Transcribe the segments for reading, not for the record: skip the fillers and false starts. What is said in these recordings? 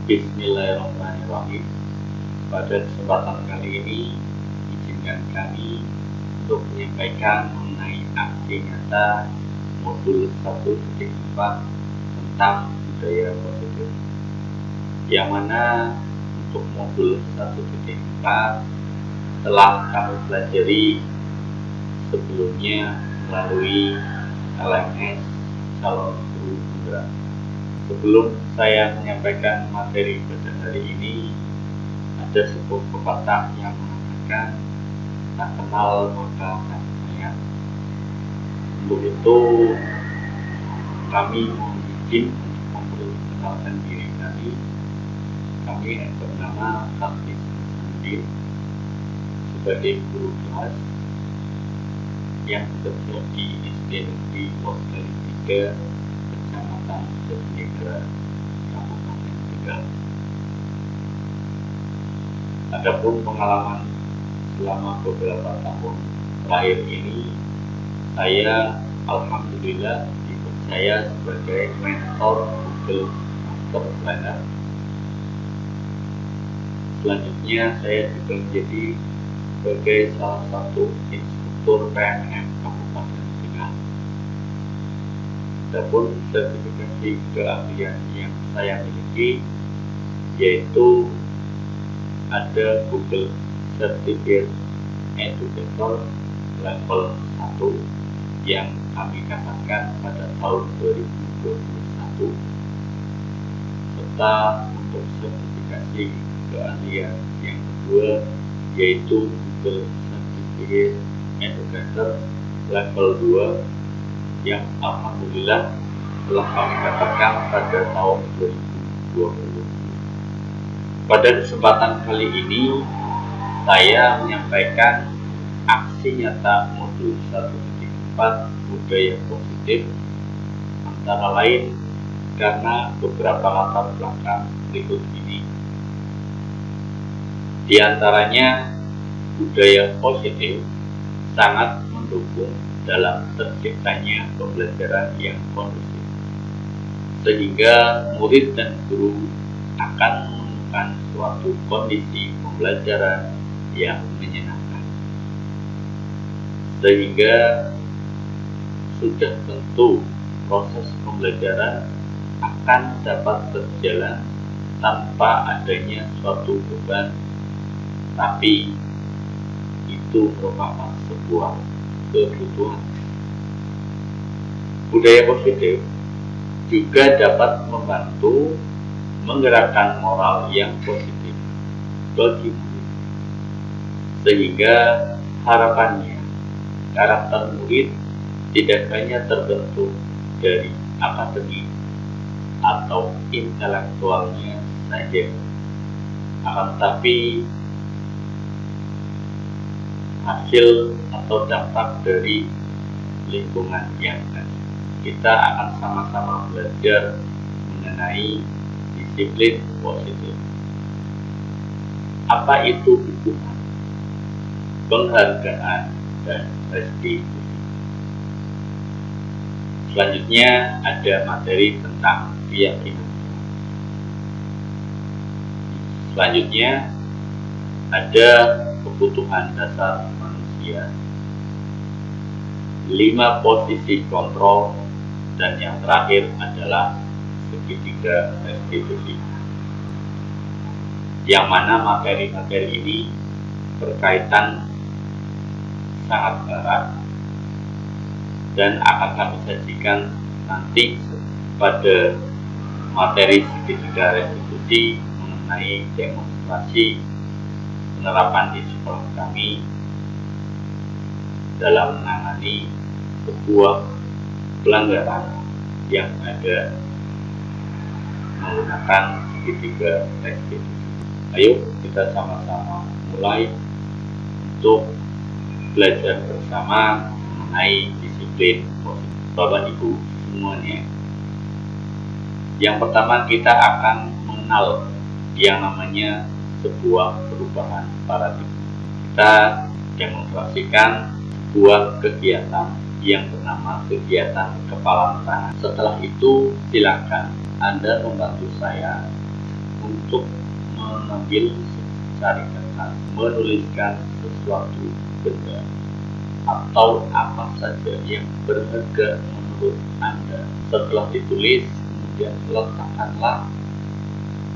Bismillahirrahmanirrahim. Pada kesempatan kali ini, izinkan kami untuk menyampaikan mengenai aksi nyata modul 1.4 tentang budaya positif. Yang mana untuk modul 1.4 telah kami pelajari sebelumnya melalui LMS calon guru penggerak. Sebelum saya menyampaikan materi pada hari ini, ada sebuah pepatah yang mengatakan tak kenal maka tak sayang. Untuk itu kami mohon izin untuk memperkenalkan diri kami. Kami bernama Hafiz Hasanuddin sebagai guru kelas yang bekerja di SD Negeri Posdali 3 Kecamatan Jatinegara, Kabupaten Tegal. Adapun pengalaman selama beberapa tahun terakhir ini, saya alhamdulillah dipercaya sebagai mentor Google Master Planner. Selanjutnya saya juga menjadi sebagai salah satu instruktur PNM Kabupaten Tegal. Adapun sertifikasi keahlian yang saya miliki yaitu ada Google Certificate Educator level 1 yang kami dapatkan pada tahun 2021, serta untuk sertifikasi keahlian yang kedua yaitu Google Certificate Educator level 2 yang alhamdulillah telah kami dapatkan pada tahun 2020. Pada kesempatan kali ini saya menyampaikan aksi nyata modul 1.4 budaya positif, antara lain karena beberapa latar belakang berikut ini. Di antaranya, budaya positif sangat mendukung dalam terciptanya pembelajaran yang kondusif, sehingga murid dan guru akan menemukan suatu kondisi pembelajaran yang menyenangkan, sehingga sudah tentu proses pembelajaran akan dapat berjalan tanpa adanya suatu beban, tapi itu merupakan sebuah kebutuhan. Budaya positif juga dapat membantu menggerakkan moral yang positif bagi murid, sehingga harapannya karakter murid tidak hanya terbentuk dari akademik atau intelektualnya saja, akan tetapi hasil atau dampak dari lingkungan yang ada. Kita akan sama-sama belajar mengenai disiplin positif. Apa itu hukuman, penghargaan, dan restitusi. Selanjutnya ada materi tentang keyakinan. Selanjutnya ada kebutuhan dasar manusia, 5 posisi kontrol, dan yang terakhir adalah segitiga restitusi. Yang mana materi-materi ini berkaitan sangat erat dan akan kami sajikan nanti pada materi segitiga restitusi mengenai demonstrasi penerapan di sekolah kami dalam menangani sebuah pelanggaran yang ada menggunakan segitiga restitusi. Ayo kita sama-sama mulai untuk belajar bersama mengenai disiplin positif. Bapak Ibu semuanya, yang pertama kita akan mengenal yang namanya sebuah perubahan paradigma. Kita demonstrasikan sebuah kegiatan yang bernama kegiatan kepalan tangan. Setelah itu silakan Anda membantu saya untuk mengambil secari kata, menuliskan sesuatu benda atau apa saja yang berharga menurut Anda. Setelah ditulis, kemudian letakkanlah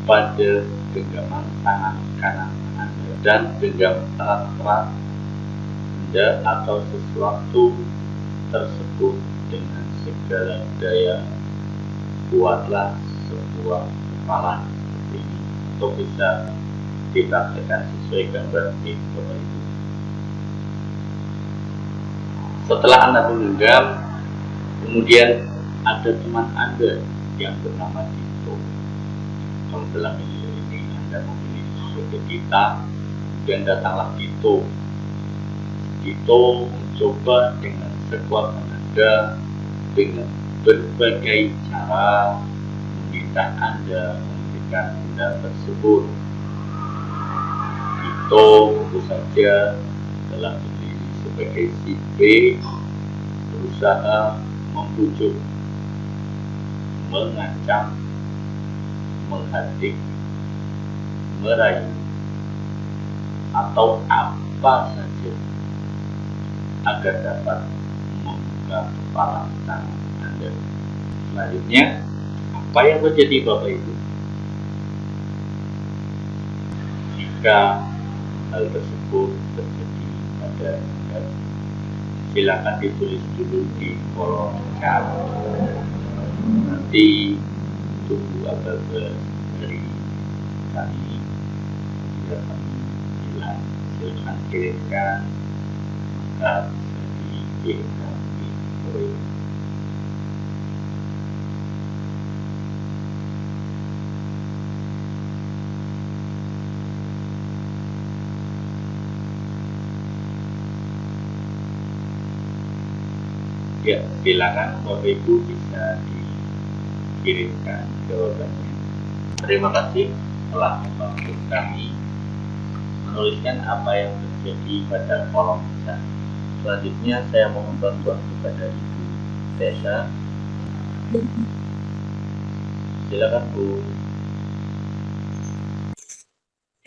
pada genggaman tangan kanan Anda dan genggam erat-erat benda atau sesuatu tersebut dengan segala daya. Buatlah sebuah kepalan seperti ini, atau bisa dipraktekkan sesuai gambar di bawah itu. Setelah Anda menggenggam, kemudian ada teman Anda yang bernama Dito. Kalau dalam video ini Anda memilih sebagai kita, dan datanglah Dito. Dito mencoba dengan sekuat tenaga dengan berbagai cara meminta Anda menghentikan benda tersebut. Dito tentu saja dalam ini sebagai si B berusaha membujuk, mengancam, menghadik, merayu, atau apa saja agar dapat membuka kepala tangan Anda. Selanjutnya, apa yang terjadi Bapak Ibu? Jika hal tersebut terjadi pada Anda, silakan ditulis dulu di kolom chat. Nanti tunggu update dari kami. Jika kami bilang silakan kirimkan, maka bisa dikirimkan di korea. Ya, silakan Bapak Ibu bisa dikirimkan jawabannya. Terima kasih telah membantu kami menuliskan apa yang terjadi pada kolom chat. Selanjutnya saya mohon bantuan kepada Ibu Tessa. Silakan Bu.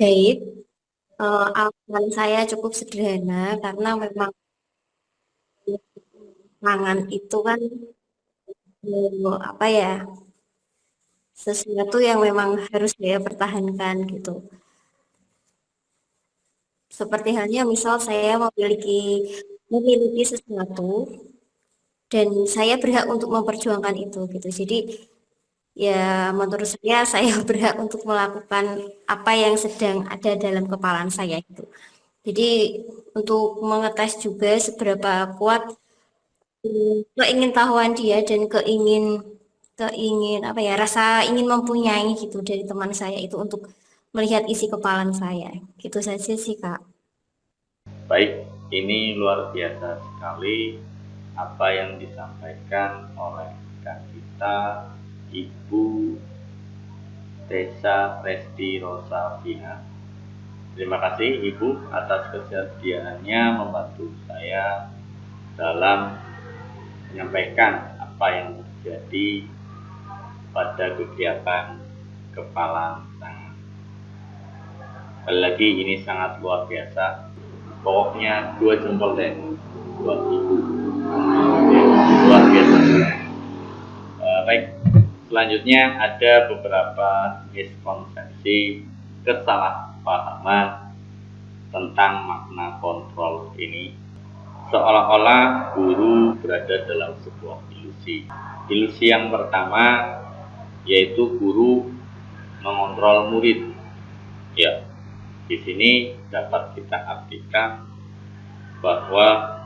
Baik, alasan saya cukup sederhana karena memang tangan itu kan apa ya, sesuatu yang memang harus saya pertahankan gitu. Seperti halnya misal saya memiliki sesuatu dan saya berhak untuk memperjuangkan itu gitu. Jadi ya menurut saya berhak untuk melakukan apa yang sedang ada dalam kepala saya itu. Jadi untuk mengetes juga seberapa kuat keingintahuan dia dan keingin apa ya, rasa ingin mempunyai gitu dari teman saya itu untuk melihat isi kepala saya. Gitu saja sih, Kak. Baik, ini luar biasa sekali apa yang disampaikan oleh rekan kita, Ibu Tessa Resti Rosavina. Terima kasih Ibu atas kesediaannya membantu saya dalam menyampaikan apa yang terjadi pada kegiatan kepala tangan. Sekali lagi ini sangat luar biasa. Pokoknya 2 jempol deh buat Ibu. Luar biasa. Baik, selanjutnya ada beberapa miskonsepsi, kesalahpahaman tentang makna kontrol ini. Seolah-olah guru berada dalam sebuah ilusi. Ilusi yang pertama yaitu guru mengontrol murid. Ya, di sini dapat kita artikan bahwa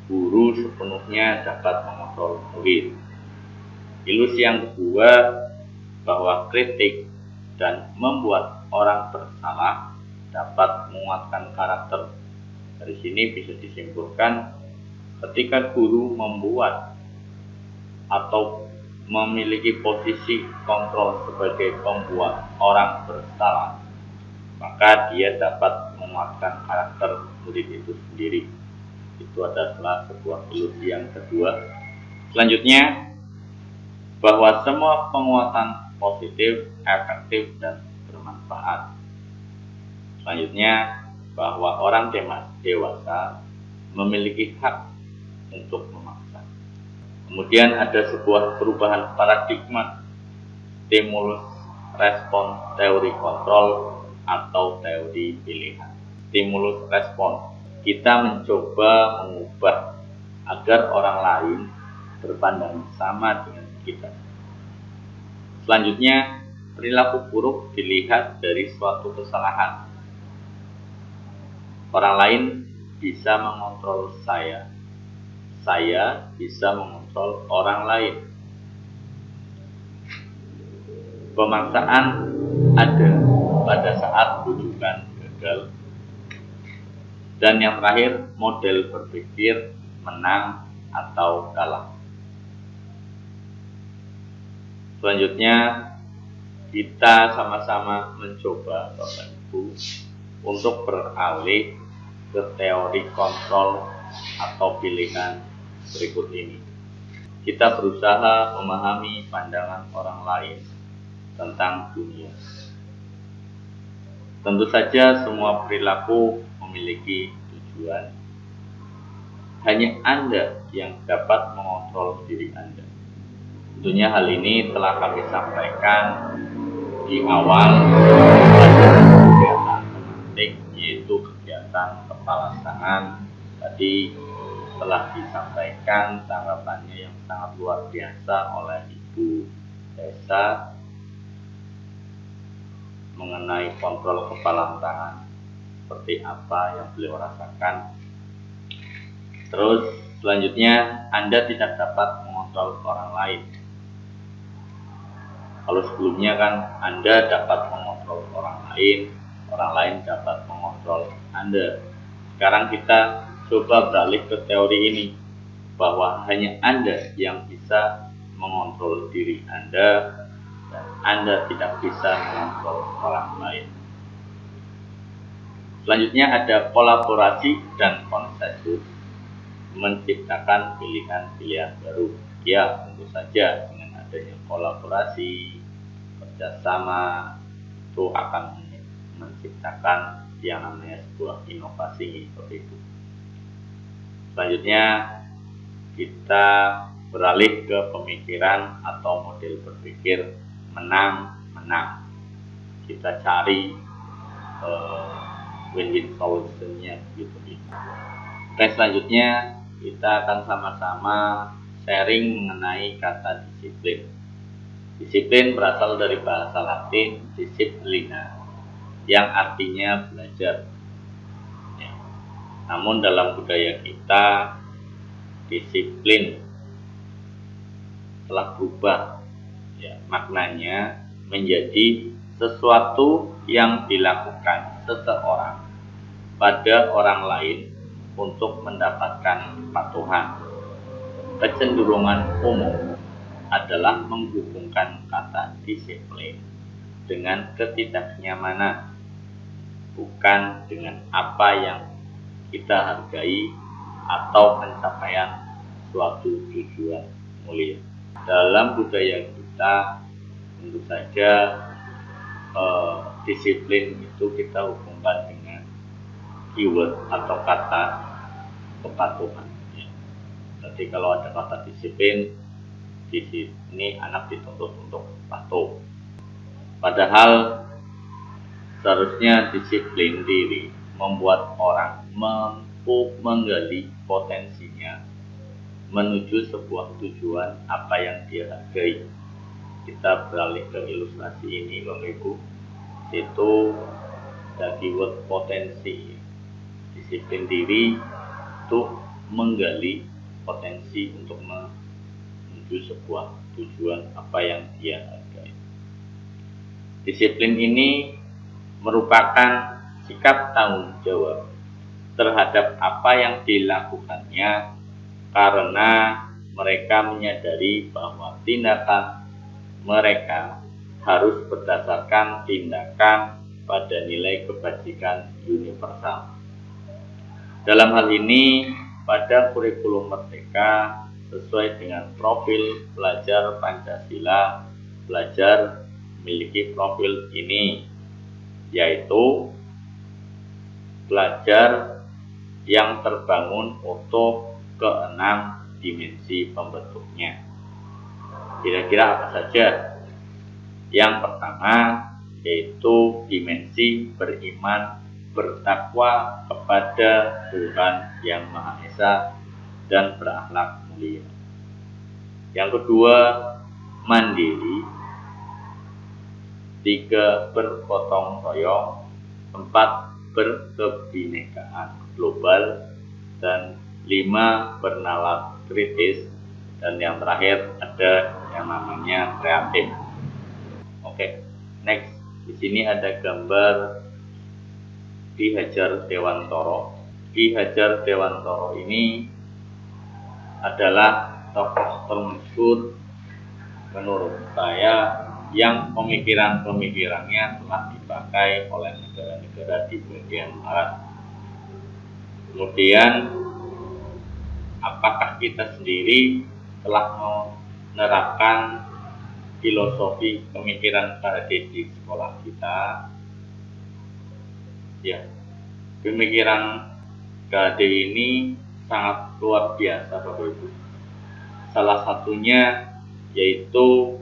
guru sepenuhnya dapat mengontrol murid. Ilusi yang kedua bahwa kritik dan membuat orang bersalah dapat menguatkan karakter. Dari sini bisa disimpulkan ketika guru membuat atau memiliki posisi kontrol sebagai pembuat orang bersalah, maka dia dapat menguatkan karakter murid itu sendiri. Itu adalah sebuah ilusi yang kedua. Selanjutnya, bahwa semua penguatan positif, efektif, dan bermanfaat. Selanjutnya, bahwa orang dewasa memiliki hak untuk memaksa. Kemudian ada sebuah perubahan paradigma, stimulus respon teori kontrol atau teori pilihan. Stimulus respon, kita mencoba mengubah agar orang lain berpandangan sama dengan kita. Selanjutnya, perilaku buruk dilihat dari suatu kesalahan. Orang lain bisa mengontrol saya bisa mengontrol orang lain. Pemaksaan ada pada saat rujukan gagal. Dan yang terakhir, model berpikir menang atau kalah. Selanjutnya, kita sama-sama mencoba Bapak Ibu untuk beralih ke teori kontrol atau pilihan berikut ini. Kita berusaha memahami pandangan orang lain tentang dunia. Tentu saja semua perilaku memiliki tujuan. Hanya Anda yang dapat mengontrol diri Anda. Tentunya hal ini telah kami sampaikan di awal kegiatan tematik, yaitu kegiatan kepala tangan. Tadi telah disampaikan tanggapannya yang sangat luar biasa oleh Ibu Desa mengenai kontrol kepala tangan, seperti apa yang beliau rasakan. Terus selanjutnya, Anda tidak dapat mengontrol orang lain. Kalau sebelumnya kan Anda dapat mengontrol orang lain dapat mengontrol Anda. Sekarang kita coba beralih ke teori ini, bahwa hanya Anda yang bisa mengontrol diri Anda dan Anda tidak bisa mengontrol orang lain. Selanjutnya ada kolaborasi dan konsensus menciptakan pilihan-pilihan baru. Ya, tentu saja dengan adanya kolaborasi, kerjasama, itu akan menciptakan yang namanya sebuah inovasi seperti itu. Selanjutnya, kita beralih ke pemikiran atau model berpikir menang-menang. Kita cari win-win solution-nya gitu. Oke, selanjutnya kita akan sama-sama sharing mengenai kata disiplin. Disiplin berasal dari bahasa Latin disciplina, yang artinya belajar. Ya. Namun dalam budaya kita, disiplin telah berubah, ya, maknanya menjadi sesuatu yang dilakukan seseorang pada orang lain untuk mendapatkan kepatuhan. Kecenderungan umum adalah menghubungkan kata disiplin dengan ketidaknyamanan, bukan dengan apa yang kita hargai atau pencapaian suatu tujuan mulia. Dalam budaya kita, tentu saja disiplin itu kita hubungkan dengan keyword atau kata kepatuhan. Jadi kalau ada kata disiplin, di sini anak dituntut untuk patuh. Padahal seharusnya disiplin diri membuat orang mampu menggali potensinya menuju sebuah tujuan apa yang dia hargai. Kita beralih ke ilustrasi ini, Bapak Ibu. Itu ada keyword potensi. Disiplin diri itu menggali potensi untuk menuju sebuah tujuan apa yang dia hargai. Disiplin ini merupakan sikap tanggung jawab terhadap apa yang dilakukannya, karena mereka menyadari bahwa tindakan mereka harus berdasarkan tindakan pada nilai kebajikan universal. Dalam hal ini, pada kurikulum Merdeka sesuai dengan profil pelajar Pancasila, belajar memiliki profil ini, yaitu belajar yang terbangun untuk keenam dimensi pembentuknya. Kira-kira apa saja? Yang pertama yaitu dimensi beriman, bertakwa kepada Tuhan yang Maha Esa dan berakhlak mulia. Yang kedua, mandiri. 3, bergotong royong. 4, berkebinekaan global. Dan 5, bernalar kritis. Dan yang terakhir ada yang namanya kreatif. Oke, next. Di sini ada gambar Ki Hajar Dewantara. Ki Hajar Dewantara ini adalah tokoh termasyhur menurut saya yang pemikirannya telah dipakai oleh negara-negara di bagian barat. Kemudian, apakah kita sendiri telah menerapkan filosofi pemikiran Faraday di sekolah kita? Ya, pemikiran Faraday ini sangat luar biasa, Bapak Ibu. Salah satunya yaitu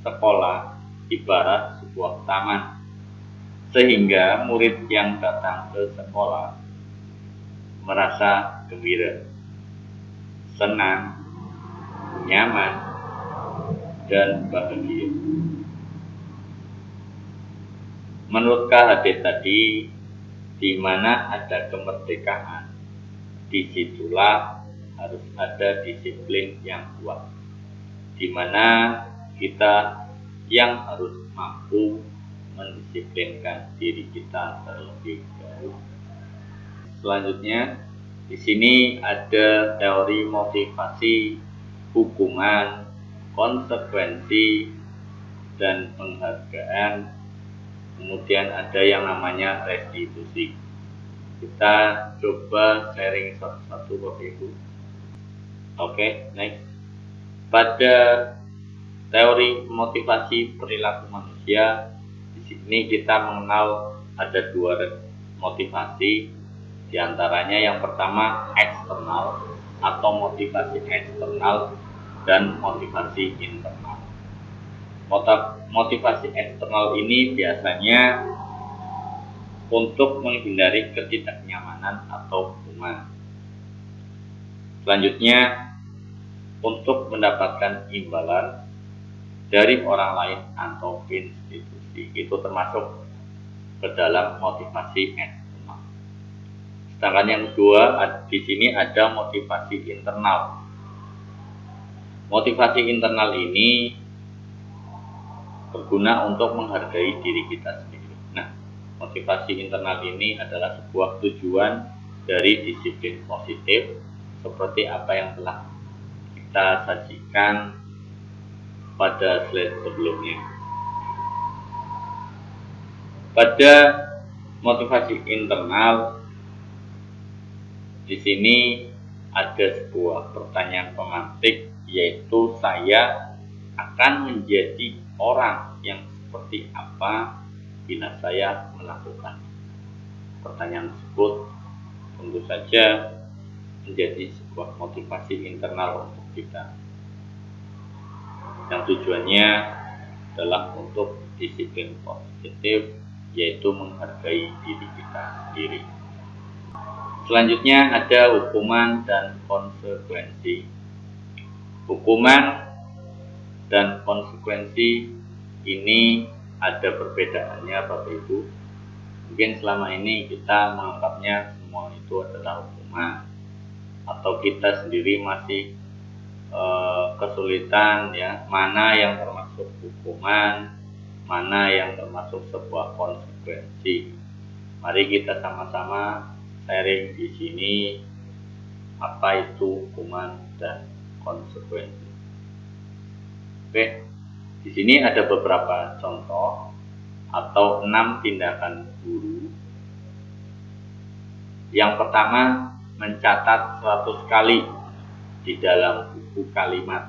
sekolah ibarat sebuah taman, sehingga murid yang datang ke sekolah merasa gembira, senang, nyaman, dan bahagia. Menurut KHD tadi, di mana ada kemerdekaan, disitulah harus ada disiplin yang kuat, di mana kita yang harus mampu mendisiplinkan diri kita terlebih dahulu. Selanjutnya, di sini ada teori motivasi, hukuman, konsekuensi, dan penghargaan. Kemudian ada yang namanya restitusi. Kita coba sharing satu-satu, Bapak Ibu. Oke, next. Pada teori motivasi perilaku manusia, di sini kita mengenal ada 2 motivasi. Di antaranya yang pertama eksternal atau motivasi eksternal dan motivasi internal. Motivasi eksternal ini biasanya untuk menghindari ketidaknyamanan atau hukuman. Selanjutnya, untuk mendapatkan imbalan dari orang lain atau institusi. Itu termasuk ke dalam motivasi eksternal. Sedangkan yang kedua, di sini ada motivasi internal. Motivasi internal ini berguna untuk menghargai diri kita sendiri. Nah, motivasi internal ini adalah sebuah tujuan dari disiplin positif seperti apa yang telah kita sajikan pada slide sebelumnya. Pada motivasi internal, di sini ada sebuah pertanyaan pemantik, yaitu saya akan menjadi orang yang seperti apa bila saya melakukan. Pertanyaan tersebut tentu saja menjadi sebuah motivasi internal untuk kita, yang tujuannya adalah untuk disiplin positif, yaitu menghargai diri kita sendiri. Selanjutnya ada hukuman dan konsekuensi. Hukuman dan konsekuensi ini ada perbedaannya, Bapak Ibu. Mungkin selama ini kita menganggapnya semua itu adalah hukuman, atau kita sendiri masih kesulitan ya, mana yang termasuk hukuman, mana yang termasuk sebuah konsekuensi. Mari kita sama-sama sharing di sini apa itu hukuman dan konsekuensi. Oke, di sini ada beberapa contoh atau 6 tindakan guru. Yang pertama, mencatat 100 kali di dalam buku kalimat.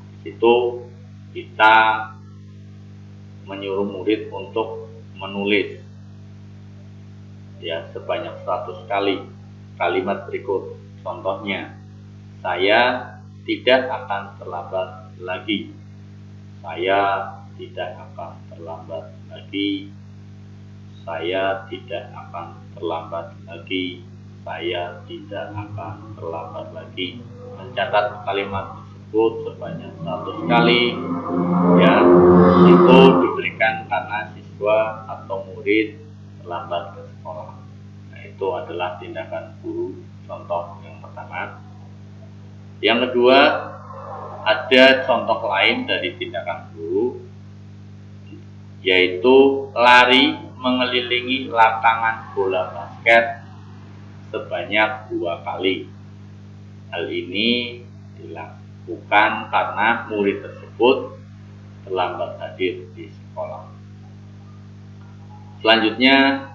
Di situ kita menyuruh murid untuk menulis ya sebanyak 100 kali kalimat berikut. Contohnya, saya tidak akan terlambat lagi. Saya tidak akan terlambat lagi. Saya tidak akan terlambat lagi. Saya tidak akan terlambat lagi. Mencatat kalimat tersebut sebanyak 100 kali ya, itu diberikan karena siswa atau murid terlambat ke sekolah. Nah, itu adalah tindakan guru, contoh yang pertama. Yang kedua, ada contoh lain dari tindakan guru, yaitu lari mengelilingi lapangan bola basket sebanyak 2 kali. Hal ini dilakukan karena murid tersebut terlambat hadir di sekolah. Selanjutnya,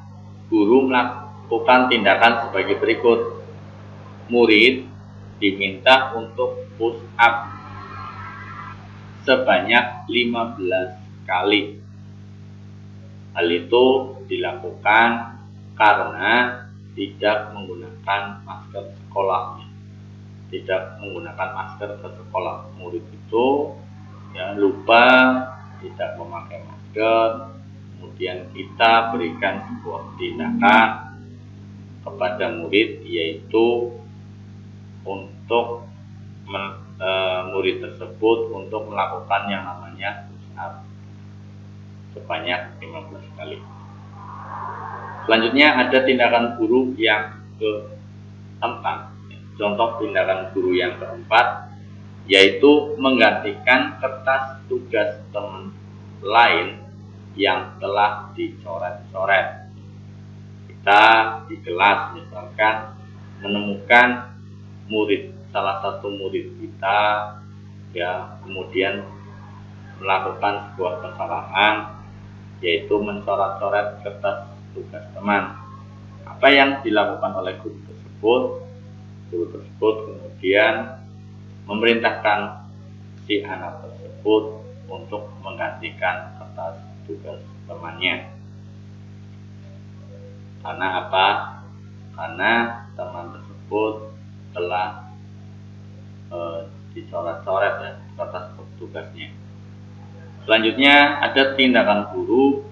guru melakukan tindakan sebagai berikut. Murid diminta untuk push up sebanyak 15 kali. Hal itu dilakukan karena tidak menggunakan masker sekolah. Tidak menggunakan masker ke sekolah. Murid itu ya lupa tidak memakai masker, kemudian kita berikan sebuah tindakan kepada murid, yaitu untuk murid tersebut untuk melakukan yang namanya push up sebanyak 15 kali. Selanjutnya ada tindakan guru yang keempat. Contoh tindakan guru yang keempat, yaitu menggantikan kertas tugas teman lain yang telah dicoret-coret. Kita di kelas misalkan menemukan salah satu murid kita ya, kemudian melakukan sebuah kesalahan, yaitu mencoret-coret kertas tugas teman. Apa yang dilakukan oleh guru tersebut? Guru tersebut kemudian memerintahkan si anak tersebut untuk menggantikan kertas tugas temannya. Karena apa? Karena teman tersebut telah dicoret-coret ya kertas tugasnya. Selanjutnya ada tindakan guru,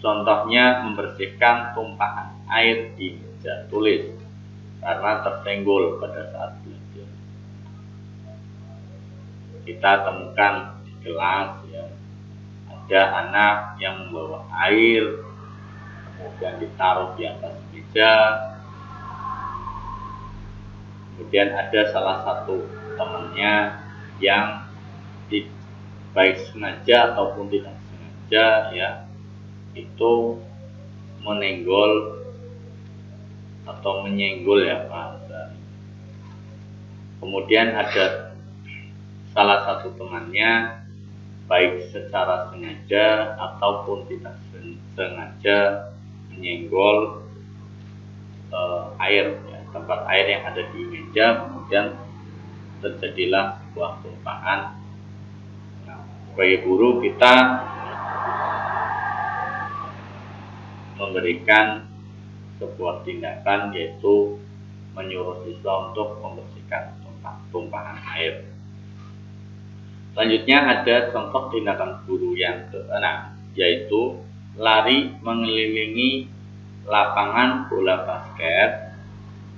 contohnya membersihkan tumpahan air di meja tulis karena tersenggol pada saat belajar. Kita temukan di kelas ya, ada anak yang membawa air kemudian ditaruh di atas meja. Kemudian ada salah satu temannya yang baik sengaja ataupun tidak sengaja ya, itu menyenggol ya Pak. Kemudian ada salah satu temannya baik secara sengaja ataupun tidak sengaja menyenggol air ya, tempat air yang ada di meja, kemudian terjadilah sebuah tumpahan. Nah, sebagai guru kita memberikan sebuah tindakan, yaitu menyuruh siswa untuk membersihkan tumpahan air. Selanjutnya ada contoh tindakan guru yang keenam, yaitu lari mengelilingi lapangan bola basket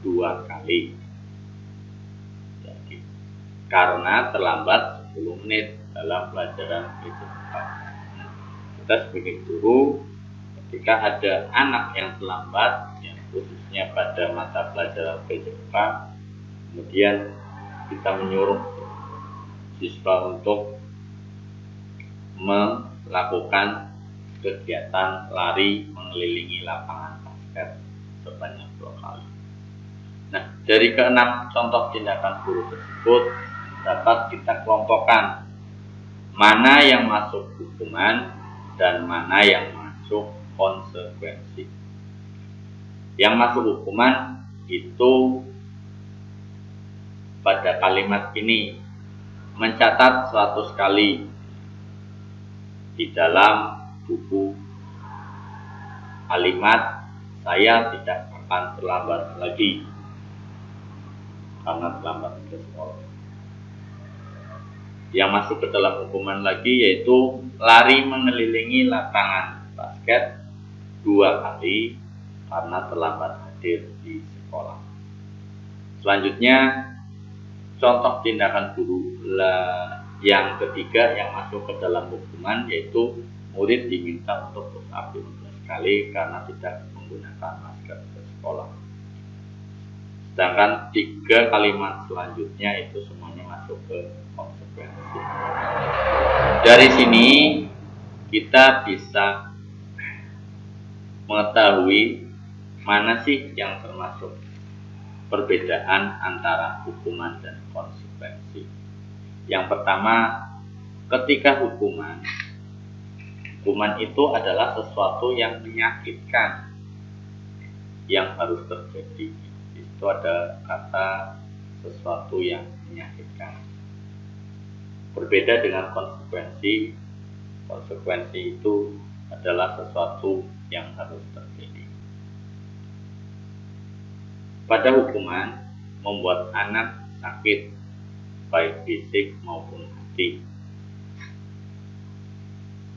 2 kali. Karena terlambat 10 menit dalam pelajaran PJK. Kita sebagai guru, ketika ada anak yang terlambat, ya, khususnya pada mata pelajaran PJK, kemudian kita menyuruh siswa untuk melakukan kegiatan lari mengelilingi lapangan basket sebanyak 2 kali. Nah, dari keenam contoh tindakan guru tersebut dapat kita kelompokkan mana yang masuk hukuman dan mana yang masuk konsekuensi. Yang masuk hukuman itu pada kalimat ini, mencatat 100 kali di dalam buku kalimat saya tidak akan terlambat lagi karena terlambat ke sekolah. Yang masuk ke dalam hukuman lagi yaitu lari mengelilingi lapangan basket 2 kali karena terlambat hadir di sekolah. Selanjutnya contoh tindakan guru yang ketiga yang masuk ke dalam hukuman yaitu murid diminta untuk push up 15 kali karena tidak menggunakan masker ke sekolah. Sedangkan 3 kalimat selanjutnya itu semuanya masuk ke konsekuensi. Dari sini kita bisa mengetahui mana sih yang termasuk perbedaan antara hukuman dan konsekuensi. Yang pertama, ketika hukuman itu adalah sesuatu yang menyakitkan yang harus terjadi. Itu ada kata sesuatu yang menyakitkan. Berbeda dengan konsekuensi. Konsekuensi itu adalah sesuatu yang harus terjadi. Pada hukuman membuat anak sakit baik fisik maupun hati,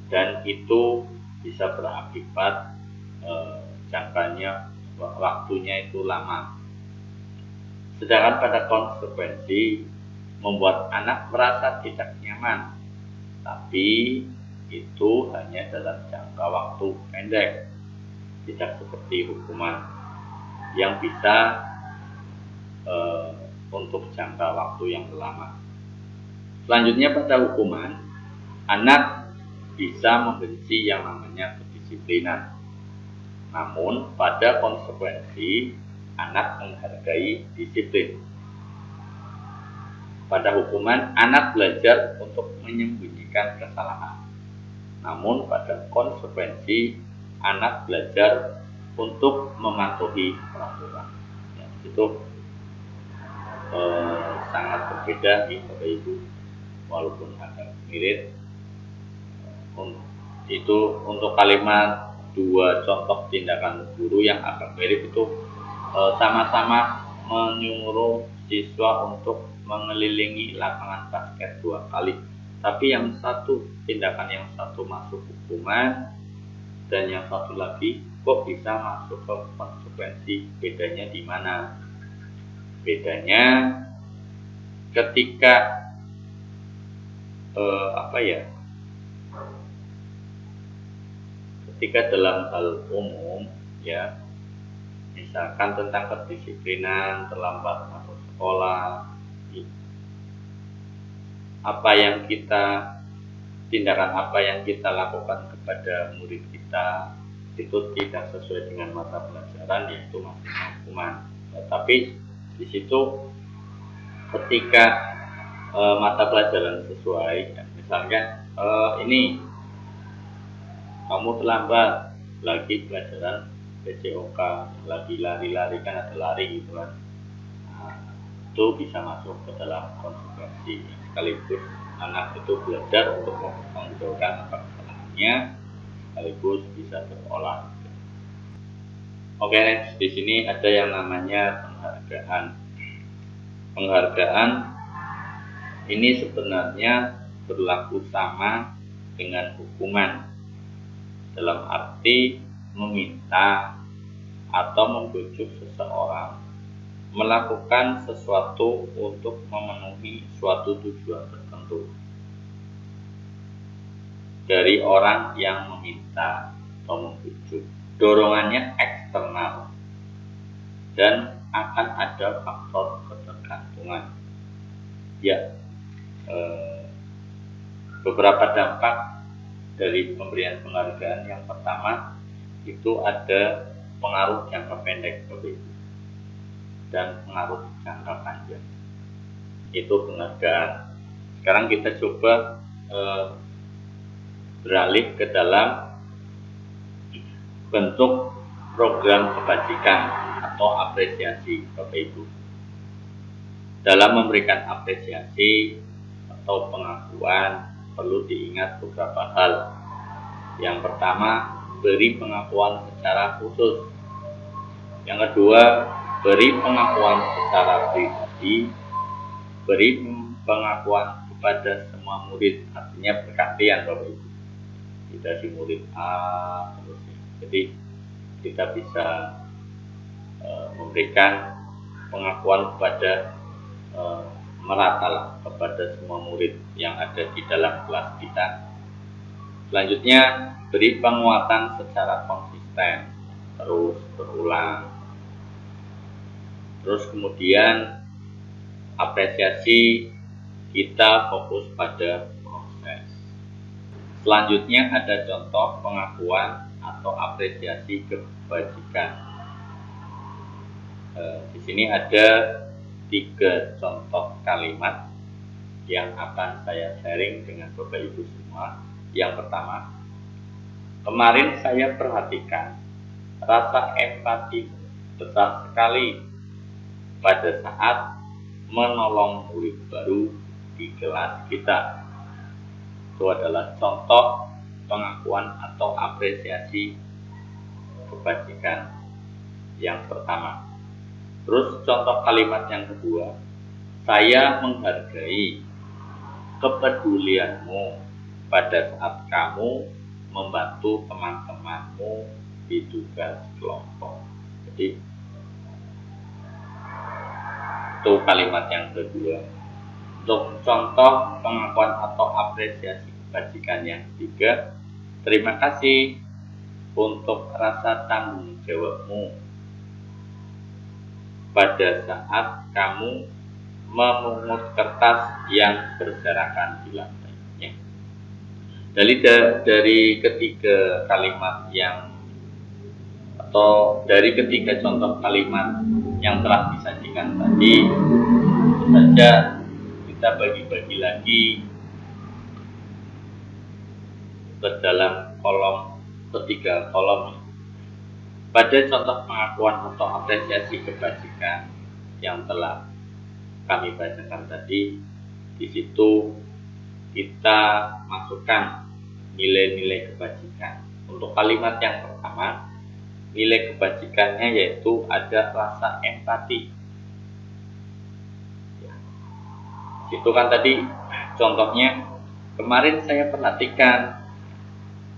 dan itu bisa berakibat jangkanya waktunya itu lama. Sedangkan pada konsekuensi membuat anak merasa tidak nyaman, tapi itu hanya dalam jangka waktu pendek, tidak seperti hukuman yang bisa untuk jangka waktu yang lama. Selanjutnya pada hukuman, anak bisa membenci yang namanya kedisiplinan. Namun pada konsekuensi, anak menghargai disiplin. Pada hukuman, anak belajar untuk menyembunyikan kesalahan. Namun pada konsekuensi, anak belajar untuk mematuhi peraturan. Ya, itu sangat berbeda nih Bapak Ibu, walaupun agak mirip. Itu untuk kalimat 2 contoh tindakan guru yang agak mirip itu sama-sama menyuruh siswa untuk mengelilingi lapangan basket 2 kali. Tapi yang satu tindakan yang satu masuk hukuman dan yang satu lagi kok bisa masuk ke konsekuensi. Bedanya di mana? Bedanya ketika ketika dalam hal umum ya, misalkan tentang kedisiplinan, terlambat masuk sekolah, tindakan apa yang kita lakukan kepada murid kita itu tidak sesuai dengan mata pelajaran, yaitu masuk hukuman. Tapi di situ ketika mata pelajaran sesuai, misalnya ini kamu terlambat lagi pelajaran PCOK, lagi lari-lari, kan ada lari gitu kan, itu bisa masuk ke dalam konsekuensi. Sekaligus anak itu belajar untuk mempertanggungjawabkan apa kesalahannya, sekaligus bisa sekolah. Oke, next. Di sini ada yang namanya penghargaan. Penghargaan ini sebenarnya berlaku sama dengan hukuman, dalam arti meminta atau membujuk seseorang melakukan sesuatu untuk memenuhi suatu tujuan tertentu dari orang yang meminta atau membujuk. Dorongannya eksternal dan akan ada faktor ketergantungan. Ya, beberapa dampak dari pemberian penghargaan. Yang pertama itu ada pengaruh jangka pendek dan pengaruh jangka panjang. Itu penghargaan. Sekarang kita coba beralih ke dalam bentuk program kebajikan atau apresiasi Bapak Ibu. Dalam memberikan apresiasi, atau pengakuan perlu diingat beberapa hal. Yang pertama, beri pengakuan secara khusus. Yang kedua, beri pengakuan secara pribadi. Beri pengakuan kepada semua murid, artinya bergantian Bapak Ibu. Tidak si murid A terus. Jadi kita bisa memberikan pengakuan kepada merata kepada semua murid yang ada di dalam kelas kita. Selanjutnya, beri penguatan secara konsisten, terus berulang. Terus kemudian apresiasi, kita fokus pada proses. Selanjutnya ada contoh pengakuan atau apresiasi kebajikan. Di sini ada 3 contoh kalimat yang akan saya sharing dengan Bapak Ibu semua. Yang pertama, kemarin saya perhatikan rasa empati besar sekali pada saat menolong murid baru di kelas kita. Itu adalah contoh pengakuan atau apresiasi kebajikan yang pertama. Terus contoh kalimat yang kedua, saya menghargai kepedulianmu pada saat kamu membantu teman-temanmu di tugas kelompok. Jadi itu kalimat yang kedua. Untuk contoh pengakuan atau apresiasi kebajikan yang ketiga, terima kasih untuk rasa tanggung jawabmu pada saat kamu memungut kertas yang berserakan di lantainya. Dari ketiga kalimat dari ketiga contoh kalimat yang telah disajikan tadi, tentu saja kita bagi-bagi lagi ke dalam ketiga kolom. Pada contoh pengakuan atau apresiasi kebajikan yang telah kami bacakan tadi, di situ kita masukkan nilai-nilai kebajikan. Untuk kalimat yang pertama, nilai kebajikannya yaitu ada rasa empati. Itu kan tadi contohnya, kemarin saya perhatikan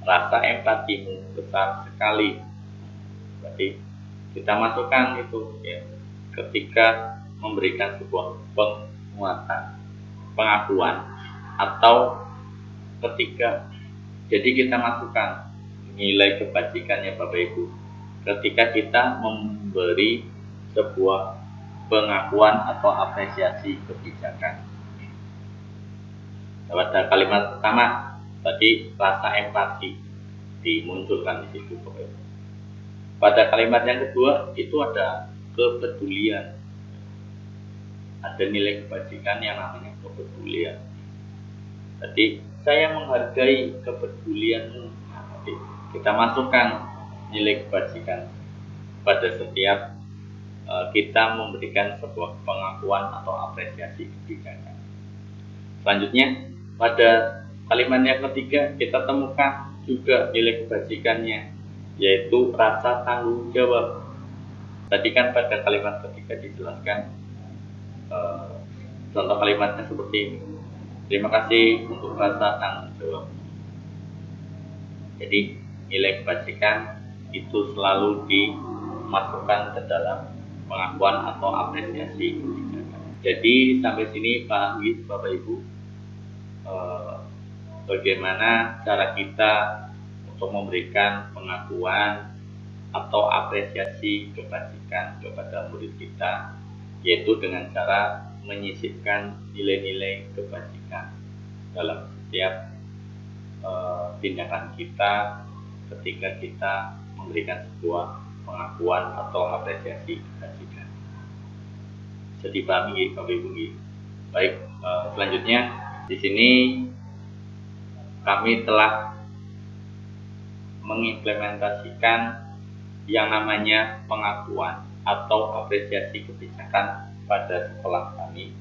rasa empatimu besar sekali. Berarti kita masukkan itu ya, ketika memberikan sebuah pengakuan atau ketika, jadi kita masukkan nilai kebajikannya Bapak Ibu ketika kita memberi sebuah pengakuan atau apresiasi kebijakan. Pada kalimat pertama tadi rasa empati dimunculkan di situ Bapak Ibu. Pada kalimat yang kedua itu ada kepedulian. Ada nilai kebajikan yang namanya kepedulian. Jadi saya menghargai kepedulianmu. Jadi kita masukkan nilai kebajikan pada setiap kita memberikan sebuah pengakuan atau apresiasi kebijakan. Selanjutnya pada kalimat yang ketiga kita temukan juga nilai kebajikannya, yaitu rasa tanggung jawab. Tadi kan pada kalimat ketiga dijelaskan contoh kalimatnya seperti ini. Terima kasih untuk rasa tanggung jawab. Jadi nilai kebajikan itu selalu dimasukkan ke dalam pengakuan atau apresiasi kebijakan. Jadi sampai sini paham Bapak Ibu bagaimana cara kita untuk memberikan pengakuan atau apresiasi kebajikan kepada murid kita, yaitu dengan cara menyisipkan nilai-nilai kebajikan dalam setiap tindakan kita ketika kita memberikan sebuah pengakuan atau apresiasi kebajikan. Bisa dipahami Bapak Ibu. Baik, selanjutnya di sini kami telah mengimplementasikan yang namanya pengakuan atau apresiasi kebijakan pada sekolah kami.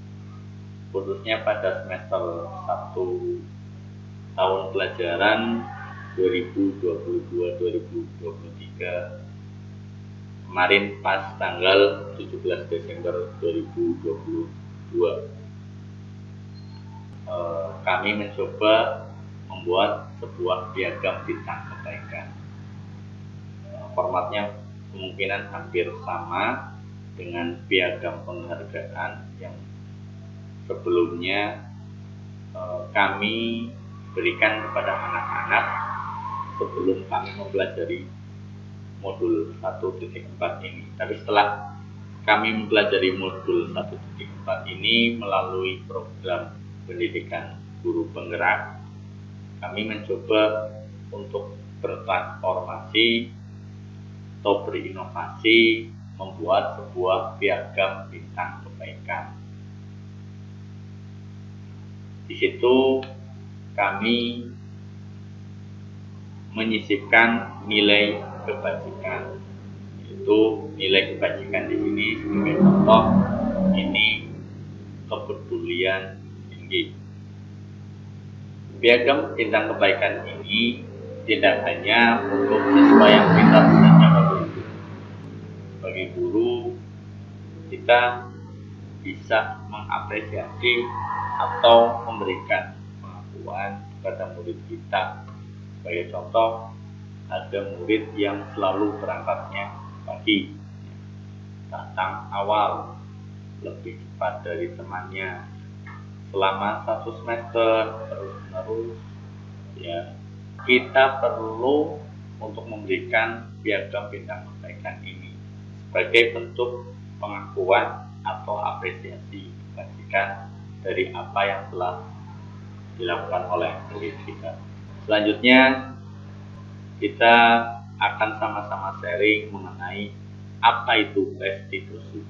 khususnya pada semester 1 tahun pelajaran 2022-2023 kemarin pas tanggal 17 Desember 2022. Kami mencoba membuat sebuah piagam bintang kebaikan. Formatnya kemungkinan hampir sama dengan piagam penghargaan yang sebelumnya kami berikan kepada anak-anak sebelum kami mempelajari modul 1.4 ini. Tapi setelah kami mempelajari modul 1.4 ini melalui program pendidikan guru penggerak, kami mencoba untuk bertransformasi atau berinovasi membuat sebuah piagam bintang kebaikan. Di situ kami menyisipkan nilai kebajikan, yaitu nilai kebajikan di sini sebagai contoh ini kepedulian tinggi. Piagam bintang kebaikan ini tidak hanya untuk siswa yang pintar saja, bagi guru kita bisa mengapresiasi atau memberikan pengakuan kepada murid kita. Sebagai contoh, ada murid yang selalu berangkatnya pagi, datang awal, lebih cepat dari temannya selama 1 semester terus-menerus. Ya, kita perlu untuk memberikan piagam bintang kebaikan ini sebagai bentuk pengakuan atau apresiasi kebajikan dari apa yang telah dilakukan oleh murid kita. Selanjutnya kita akan sama-sama sharing mengenai apa itu restitusi.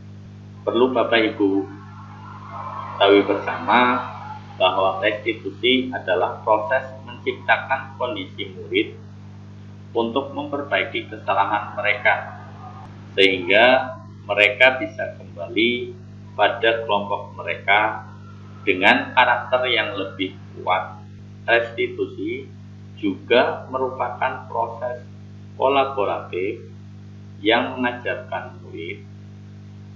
Perlu Bapak Ibu ketahui bersama bahwa restitusi adalah proses menciptakan kondisi murid untuk memperbaiki kesalahan mereka sehingga mereka bisa kembali pada kelompok mereka dengan karakter yang lebih kuat. Restitusi juga merupakan proses kolaboratif yang mengajarkan murid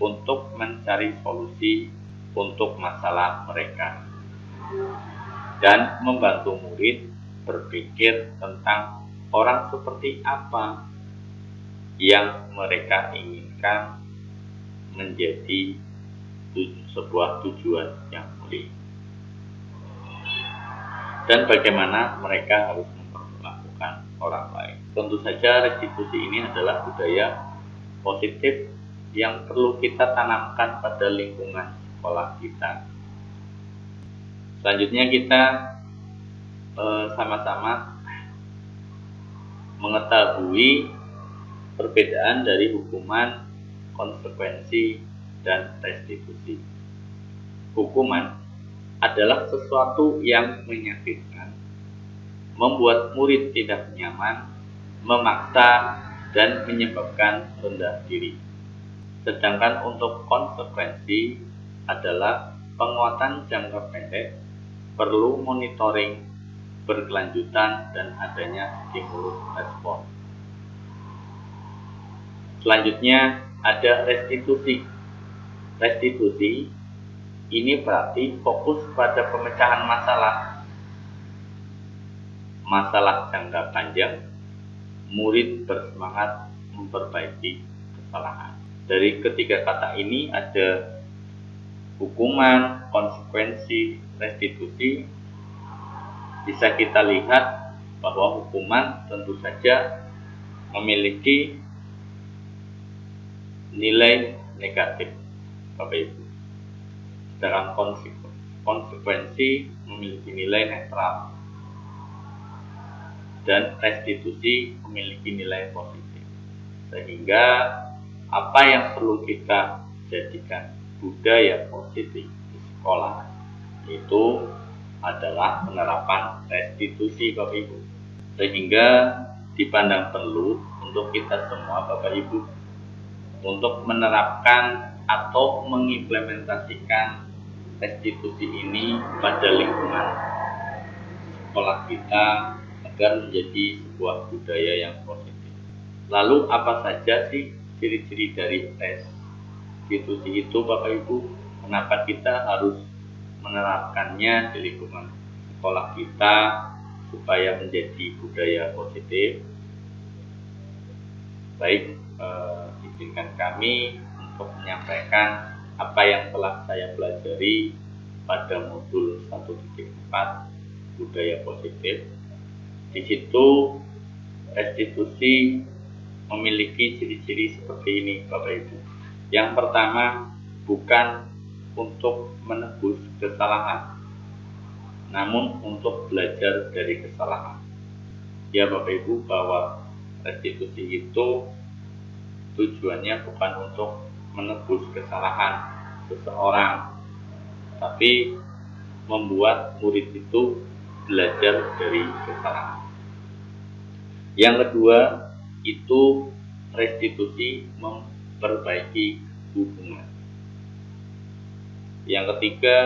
untuk mencari solusi untuk masalah mereka dan membantu murid berpikir tentang orang seperti apa yang mereka inginkan menjadi sebuah tujuan yang mulia, dan bagaimana mereka harus memperlakukan orang lain. Tentu saja restitusi ini adalah budaya positif yang perlu kita tanamkan pada lingkungan sekolah kita. Selanjutnya kita sama-sama mengetahui perbedaan dari hukuman, konsekuensi, dan restitusi. Hukuman adalah sesuatu yang menyakitkan, membuat murid tidak nyaman, memaksa, dan menyebabkan rendah diri. Sedangkan untuk konsekuensi adalah penguatan jangka pendek, perlu monitoring berkelanjutan, dan adanya stimulus respon. Selanjutnya ada restitusi. Restitusi ini berarti fokus pada pemecahan masalah jangka panjang. Murid bersemangat memperbaiki kesalahan. Dari ketiga kata ini ada hukuman, konsekuensi, restitusi. Bisa kita lihat bahwa hukuman tentu saja memiliki nilai negatif, Bapak Ibu. Sedangkan konsekuensi memiliki nilai netral dan restitusi memiliki nilai positif. Sehingga apa yang perlu kita jadikan budaya positif di sekolah itu adalah penerapan restitusi, Bapak Ibu. Sehingga dipandang perlu untuk kita semua, Bapak Ibu, untuk menerapkan atau mengimplementasikan restitusi ini pada lingkungan sekolah kita agar menjadi sebuah budaya yang positif. Lalu apa saja sih ciri-ciri dari restitusi itu Bapak Ibu? Kenapa kita harus menerapkannya di lingkungan sekolah kita supaya menjadi budaya positif? Baik, izinkan kami untuk menyampaikan apa yang telah saya pelajari pada modul 1.4 budaya positif. Di situ restitusi memiliki ciri-ciri seperti ini Bapak Ibu. Yang pertama, bukan untuk menebus kesalahan, namun untuk belajar dari kesalahan. Ya Bapak Ibu, bahwa restitusi itu tujuannya bukan untuk menebus kesalahan seseorang, tapi membuat murid itu belajar dari kesalahan. Yang kedua, itu restitusi memperbaiki hubungan. Yang ketiga,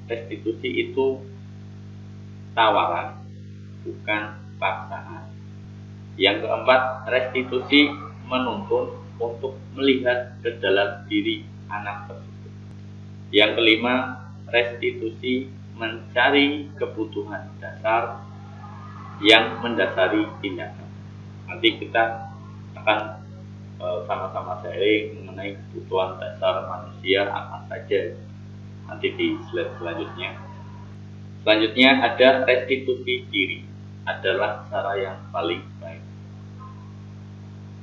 restitusi itu tawaran, bukan paksaan. Yang keempat, restitusi menuntun untuk melihat ke dalam diri anak tersebut. Yang kelima, restitusi mencari kebutuhan dasar yang mendasari tindakan. Nanti kita akan sama-sama sharing mengenai kebutuhan dasar manusia apa saja nanti di slide selanjutnya. Selanjutnya ada restitusi diri adalah cara yang paling baik.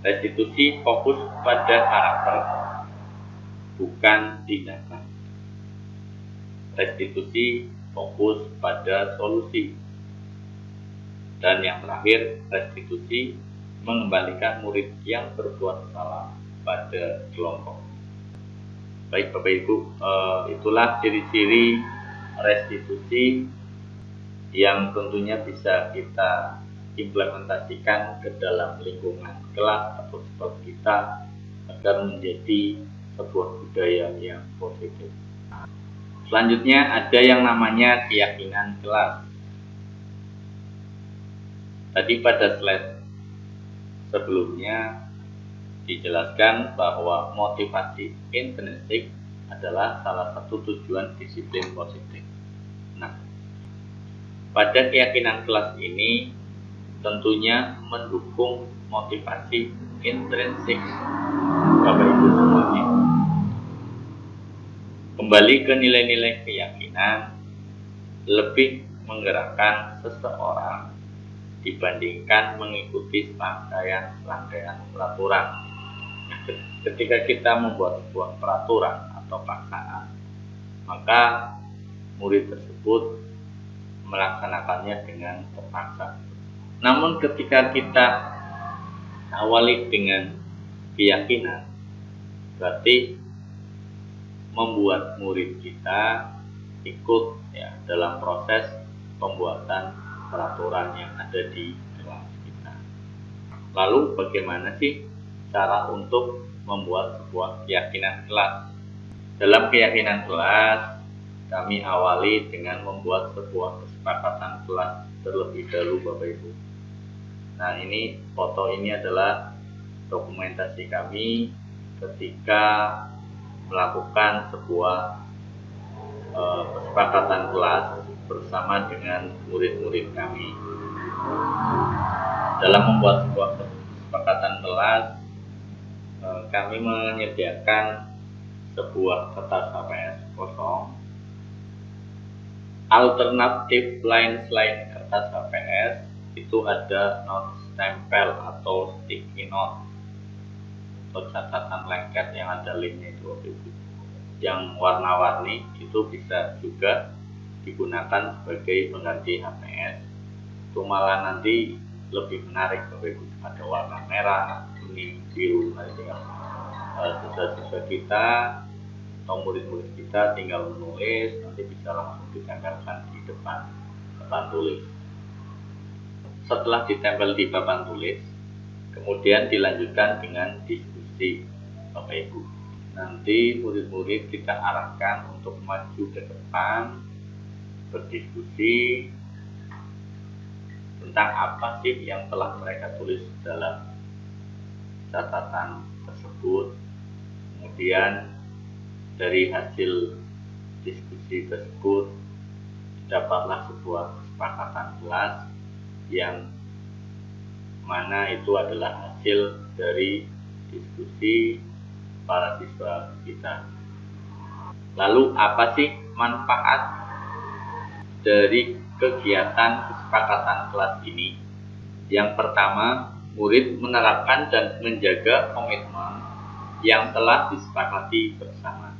Restitusi fokus pada karakter, bukan tindakan. Restitusi fokus pada solusi. Dan yang terakhir, restitusi mengembalikan murid yang berbuat salah pada kelompok. Baik Bapak Ibu, itulah ciri-ciri restitusi yang tentunya bisa kita implementasikan ke dalam lingkungan kelas atau sekolah kita agar menjadi sebuah budaya yang positif. Selanjutnya ada yang namanya keyakinan kelas. Tadi pada slide sebelumnya dijelaskan bahwa motivasi intrinsik adalah salah satu tujuan disiplin positif. Nah, pada keyakinan kelas ini tentunya mendukung motivasi intrinsik Bapak Ibu semuanya. Kembali ke nilai-nilai keyakinan, lebih menggerakkan seseorang dibandingkan mengikuti rangkaian peraturan. Ketika kita membuat sebuah peraturan atau paksaan, maka murid tersebut melaksanakannya dengan terpaksa. Namun ketika kita awali dengan keyakinan, berarti membuat murid kita ikut dalam proses pembuatan peraturan yang ada di kelas kita. Lalu bagaimana sih cara untuk membuat sebuah keyakinan kelas? Dalam keyakinan kelas, kami awali dengan membuat sebuah kesepakatan kelas terlebih dahulu Bapak Ibu. Nah, ini foto ini adalah dokumentasi kami ketika melakukan sebuah kesepakatan kelas bersama dengan murid-murid kami. Dalam membuat sebuah kesepakatan kelas, kami menyediakan sebuah kertas HPS kosong. Alternatif lain selain kertas HPS itu ada not stempel atau sticky note atau catatan lengket yang ada linknya itu, yang warna-warni itu bisa juga digunakan sebagai pengganti HPS. Itu malah nanti lebih menarik Bapak Ibu, ada warna merah, kuning, biru. Nanti siswa-siswa kita atau murid-murid kita tinggal menulis, nanti bisa langsung ditempelkan di depan papan tulis. Setelah ditempel di papan tulis, kemudian dilanjutkan dengan diskusi Bapak Ibu. nanti murid-murid kita arahkan untuk maju ke depan, berdiskusi tentang apa sih yang telah mereka tulis dalam catatan tersebut. Kemudian dari hasil diskusi tersebut dapatlah sebuah kesepakatan kelas yang mana itu adalah hasil dari diskusi para siswa kita. Lalu apa sih manfaat dari kegiatan kesepakatan kelas ini? Yang pertama, murid menerapkan dan menjaga komitmen yang telah disepakati bersama.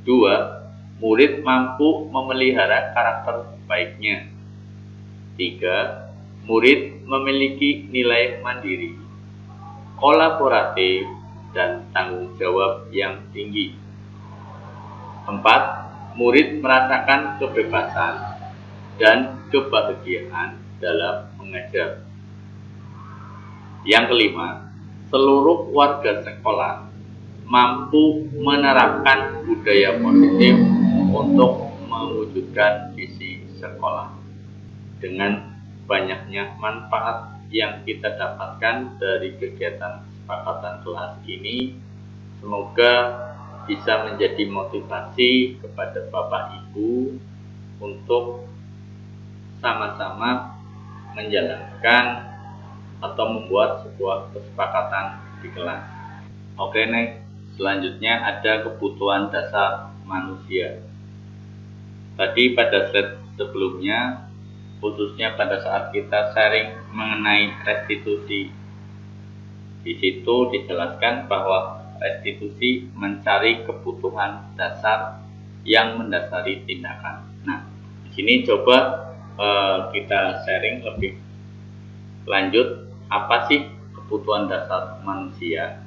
2. Murid mampu memelihara karakter baiknya. 3. Murid memiliki nilai mandiri, kolaboratif, dan tanggung jawab yang tinggi. 4. Murid merasakan kebebasan dan kebahagiaan dalam mengajar. Yang kelima, seluruh warga sekolah mampu menerapkan budaya positif untuk mewujudkan visi sekolah. Dengan banyaknya manfaat yang kita dapatkan dari kegiatan kesepakatan kelas ini, semoga bisa menjadi motivasi kepada Bapak Ibu untuk sama-sama menjalankan atau membuat sebuah kesepakatan di kelas. Oke, next. Selanjutnya ada kebutuhan dasar manusia. Tadi pada slide sebelumnya, khususnya pada saat kita sharing mengenai restitusi, di situ dijelaskan bahwa restitusi mencari kebutuhan dasar yang mendasari tindakan. Nah, di sini coba kita sharing lebih lanjut, apa sih kebutuhan dasar manusia?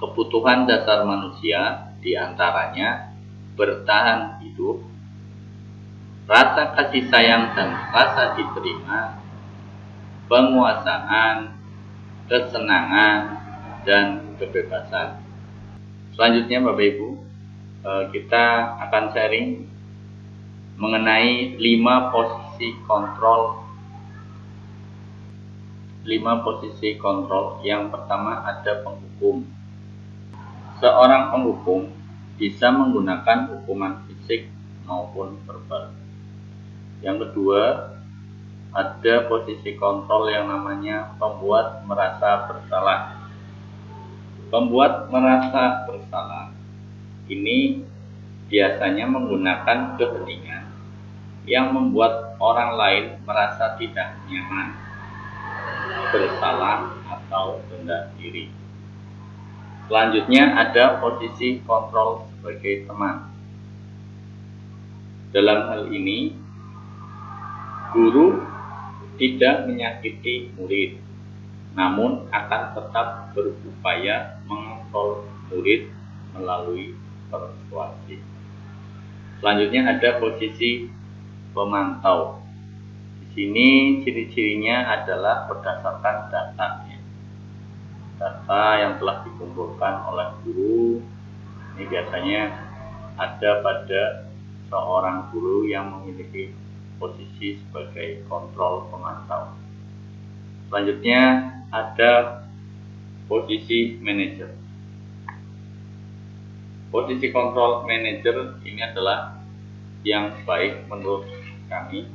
Kebutuhan dasar manusia diantaranya bertahan hidup, rasa kasih sayang dan rasa diterima, penguasaan, kesenangan, dan kebebasan. Selanjutnya Bapak Ibu, kita akan sharing mengenai 5 posisi kontrol. 5 posisi kontrol. Yang pertama ada penghukum. Seorang penghukum bisa menggunakan hukuman fisik maupun verbal. Yang kedua, ada posisi kontrol yang namanya pembuat merasa bersalah. Pembuat merasa bersalah ini biasanya menggunakan keheningan yang membuat orang lain merasa tidak nyaman, bersalah, atau rendah diri. Selanjutnya ada posisi kontrol sebagai teman. Dalam hal ini, guru tidak menyakiti murid, namun akan tetap berupaya mengontrol murid melalui persuasi. Selanjutnya ada posisi pemantau. Di sini ciri-cirinya adalah berdasarkan data. Data yang telah dikumpulkan oleh guru ini biasanya ada pada seorang guru yang memiliki posisi sebagai kontrol pemantau. Selanjutnya ada posisi manajer. Posisi kontrol manajer ini adalah yang baik menurut kami,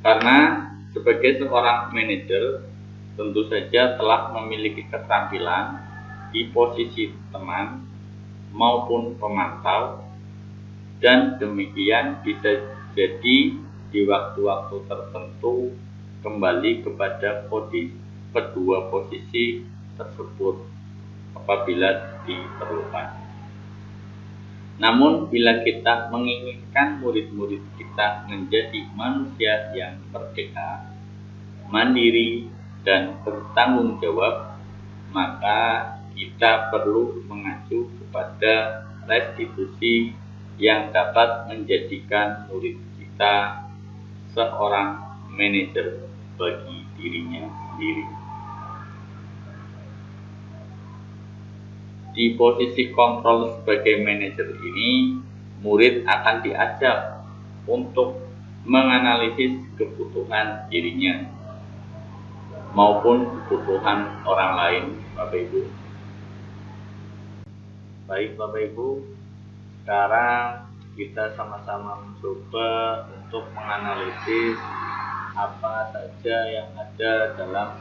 karena sebagai seorang manajer tentu saja telah memiliki keterampilan di posisi teman maupun pemantau, dan demikian bisa jadi di waktu-waktu tertentu kembali kepada kedua posisi tersebut apabila diperlukan. Namun bila kita menginginkan murid-murid kita menjadi manusia yang merdeka, mandiri, dan bertanggung jawab, maka kita perlu mengacu kepada restitusi yang dapat menjadikan murid kita seorang manajer bagi dirinya sendiri. Di posisi kontrol sebagai manajer ini, murid akan diajak untuk menganalisis kebutuhan dirinya maupun kebutuhan orang lain, Bapak Ibu. Baik Bapak Ibu, sekarang kita sama-sama mencoba untuk menganalisis apa saja yang ada dalam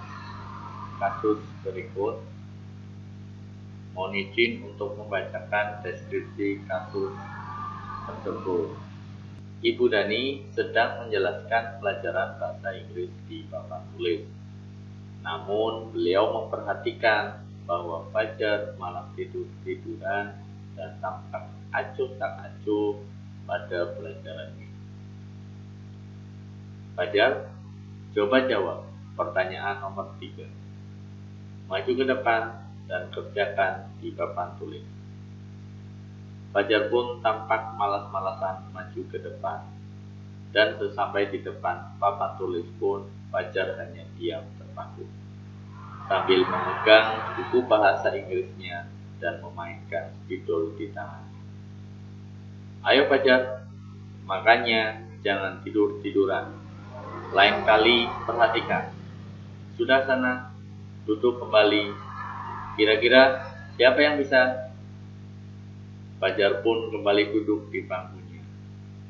kasus berikut. Mohon izin untuk membacakan deskripsi kasus tersebut. Ibu Dani sedang menjelaskan pelajaran bahasa Inggris di papan tulis. Namun beliau memperhatikan bahwa Fajar malah tidur-tiduran dan tampak acuh tak acuh pada pelajarannya. Fajar, coba jawab pertanyaan nomor 3. Maju ke depan dan kerjakan di papan tulis. Fajar pun tampak malas-malasan maju ke depan. Dan sesampai di depan papan tulis pun, Fajar hanya diam terpaku, sambil memegang buku bahasa Inggrisnya dan memainkan spidol di tangan. Ayo Fajar, makanya jangan tidur-tiduran. Lain kali perhatikan. Sudah sana, duduk kembali. Kira-kira siapa yang bisa? Fajar pun kembali duduk di bangkunya.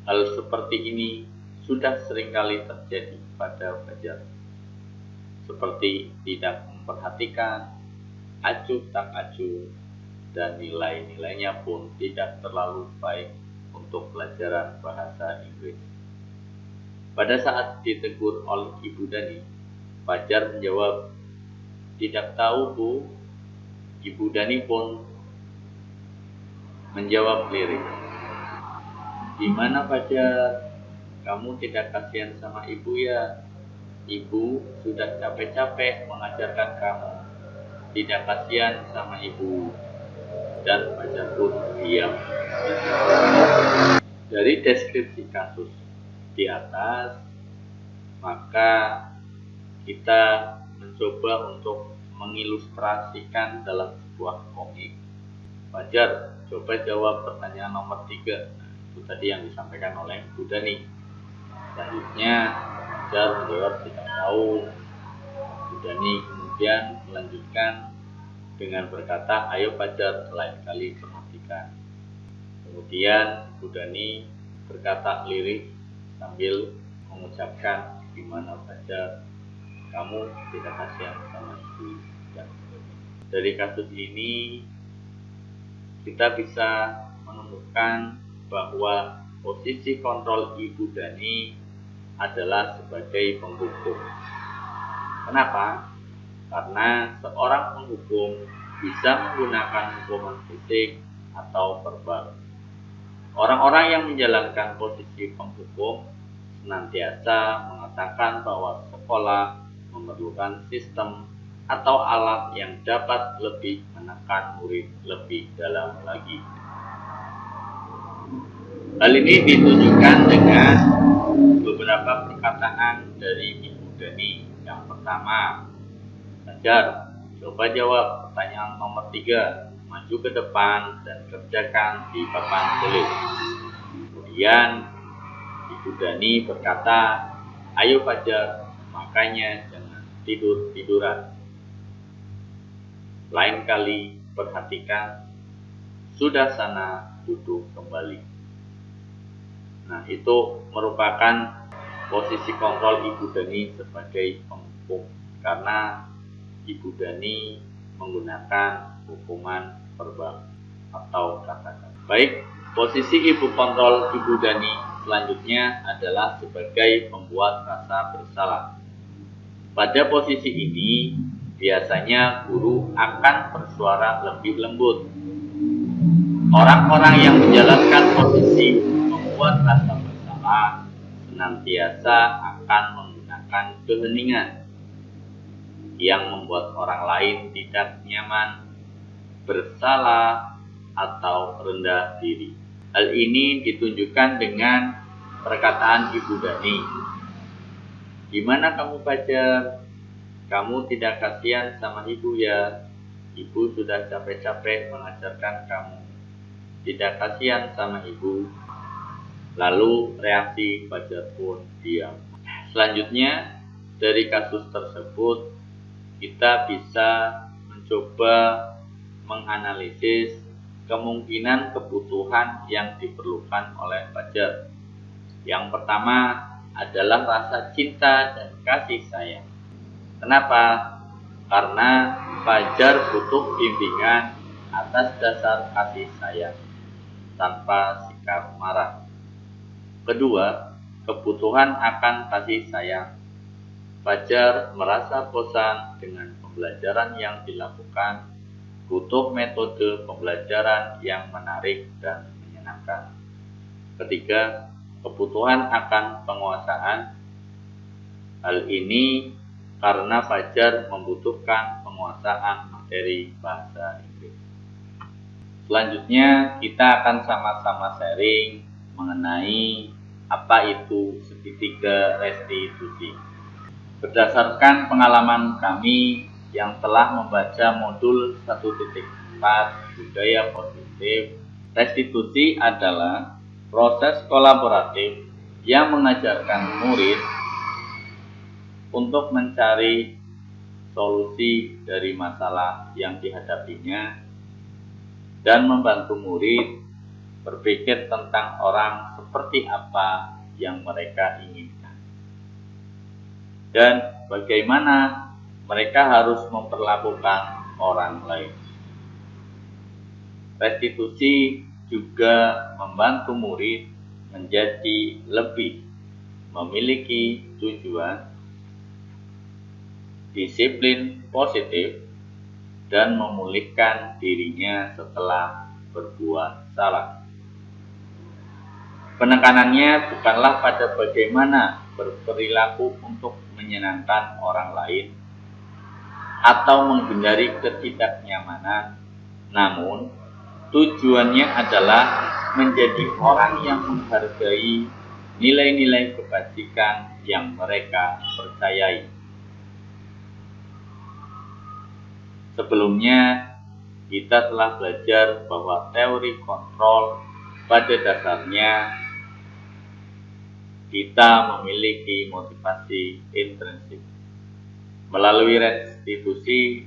Hal seperti ini sudah seringkali terjadi pada Fajar. Seperti tidak memperhatikan, acuh tak acuh, dan nilai-nilainya pun tidak terlalu baik untuk pelajaran bahasa Inggris. Pada saat ditegur oleh Ibu Dani, Fajar menjawab, "Tidak tahu, Bu." Ibu Dani pun menjawab lirik, "Gimana Fajar? Kamu tidak kasihan sama ibu ya? Ibu sudah capek-capek mengajarkan kamu. Tidak kasihan sama ibu." Dan Fajar pun diam. Dari deskripsi kasus di atas, maka kita mencoba untuk mengilustrasikan dalam sebuah komik. Fajar, coba jawab pertanyaan nomor 3. Itu tadi yang disampaikan oleh Bu Dani. Selanjutnya, Fajar menjawab tidak tahu. Bu Dani kemudian melanjutkan dengan berkata, "Ayo Fajar, lain kali perhatikan." Kemudian Bu Dani berkata lirik sambil mengucapkan, "Gimana Fajar, kamu tidak kasihan sama ibu." Dan dari kasus ini kita bisa menemukan bahwa posisi kontrol Ibu Dani adalah sebagai penghukum. Kenapa? Karena seorang penghukum bisa menggunakan hukuman fisik atau verbal. Orang-orang yang menjalankan posisi penghukum senantiasa mengatakan bahwa sekolah memerlukan sistem atau alat yang dapat lebih menekan murid lebih dalam lagi. Hal ini ditunjukkan dengan beberapa perkataan dari Ibu Dani. Yang pertama, Fajar, coba jawab pertanyaan nomor 3. Maju ke depan dan kerjakan di papan tulis. Kemudian Ibu Dani berkata, "Ayo Fajar, makanya jangan tidur-tiduran. Lain kali perhatikan, sudah sana duduk kembali." Nah, itu merupakan posisi kontrol Ibu Dani sebagai penghukum, karena Ibu Dani menggunakan hukuman verbal atau kata-kata. Baik, posisi Ibu Dani selanjutnya adalah sebagai pembuat rasa bersalah. Pada posisi ini, biasanya guru akan bersuara lebih lembut. Orang-orang yang menjalankan posisi membuat rasa bersalah senantiasa akan menggunakan keheningan yang membuat orang lain tidak nyaman, bersalah, atau rendah diri. Hal ini ditunjukkan dengan perkataan Ibu Dani. "Gimana kamu Fajar? Kamu tidak kasihan sama ibu ya? ibu sudah capek-capek mengajarkan kamu, tidak kasihan sama ibu. Lalu reaksi Fajar pun diam. Selanjutnya, dari kasus tersebut kita bisa mencoba menganalisis kemungkinan kebutuhan yang diperlukan oleh Fajar. Yang pertama adalah rasa cinta dan kasih sayang. Kenapa? Karena Fajar butuh bimbingan atas dasar kasih sayang tanpa sikap marah. Kedua, kebutuhan akan kasih sayang. Fajar merasa bosan dengan pembelajaran yang dilakukan, butuh metode pembelajaran yang menarik dan menyenangkan. Ketiga, kebutuhan akan penguasaan. Hal ini karena Fajar membutuhkan penguasaan materi bahasa Inggris. Selanjutnya, kita akan sama-sama sharing mengenai apa itu segitiga restitusi. Berdasarkan pengalaman kami yang telah membaca modul 1.4 budaya positif, restitusi adalah proses kolaboratif yang mengajarkan murid untuk mencari solusi dari masalah yang dihadapinya dan membantu murid berpikir tentang orang seperti apa yang mereka inginkan dan bagaimana mereka harus memperlakukan orang lain. Restitusi juga membantu murid menjadi lebih memiliki tujuan, disiplin positif, dan memulihkan dirinya setelah berbuat salah. Penekanannya bukanlah pada bagaimana berperilaku untuk menyenangkan orang lain atau menghindari ketidaknyamanan, namun tujuannya adalah menjadi orang yang menghargai nilai-nilai kebajikan yang mereka percayai. Sebelumnya, kita telah belajar bahwa teori kontrol pada dasarnya kita memiliki motivasi intrinsik. Melalui restitusi,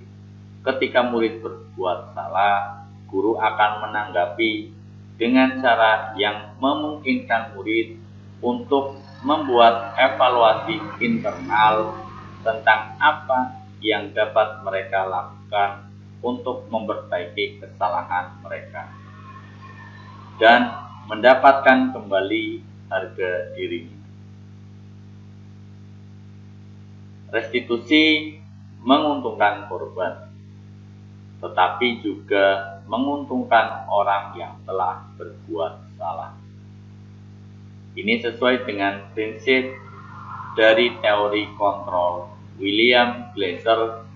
ketika murid berbuat salah, guru akan menanggapi dengan cara yang memungkinkan murid untuk membuat evaluasi internal tentang apa yang dapat mereka lakukan untuk memperbaiki kesalahan mereka dan mendapatkan kembali harga dirinya. Restitusi menguntungkan korban, tetapi juga menguntungkan orang yang telah berbuat salah. Ini sesuai dengan prinsip dari teori kontrol William Glasser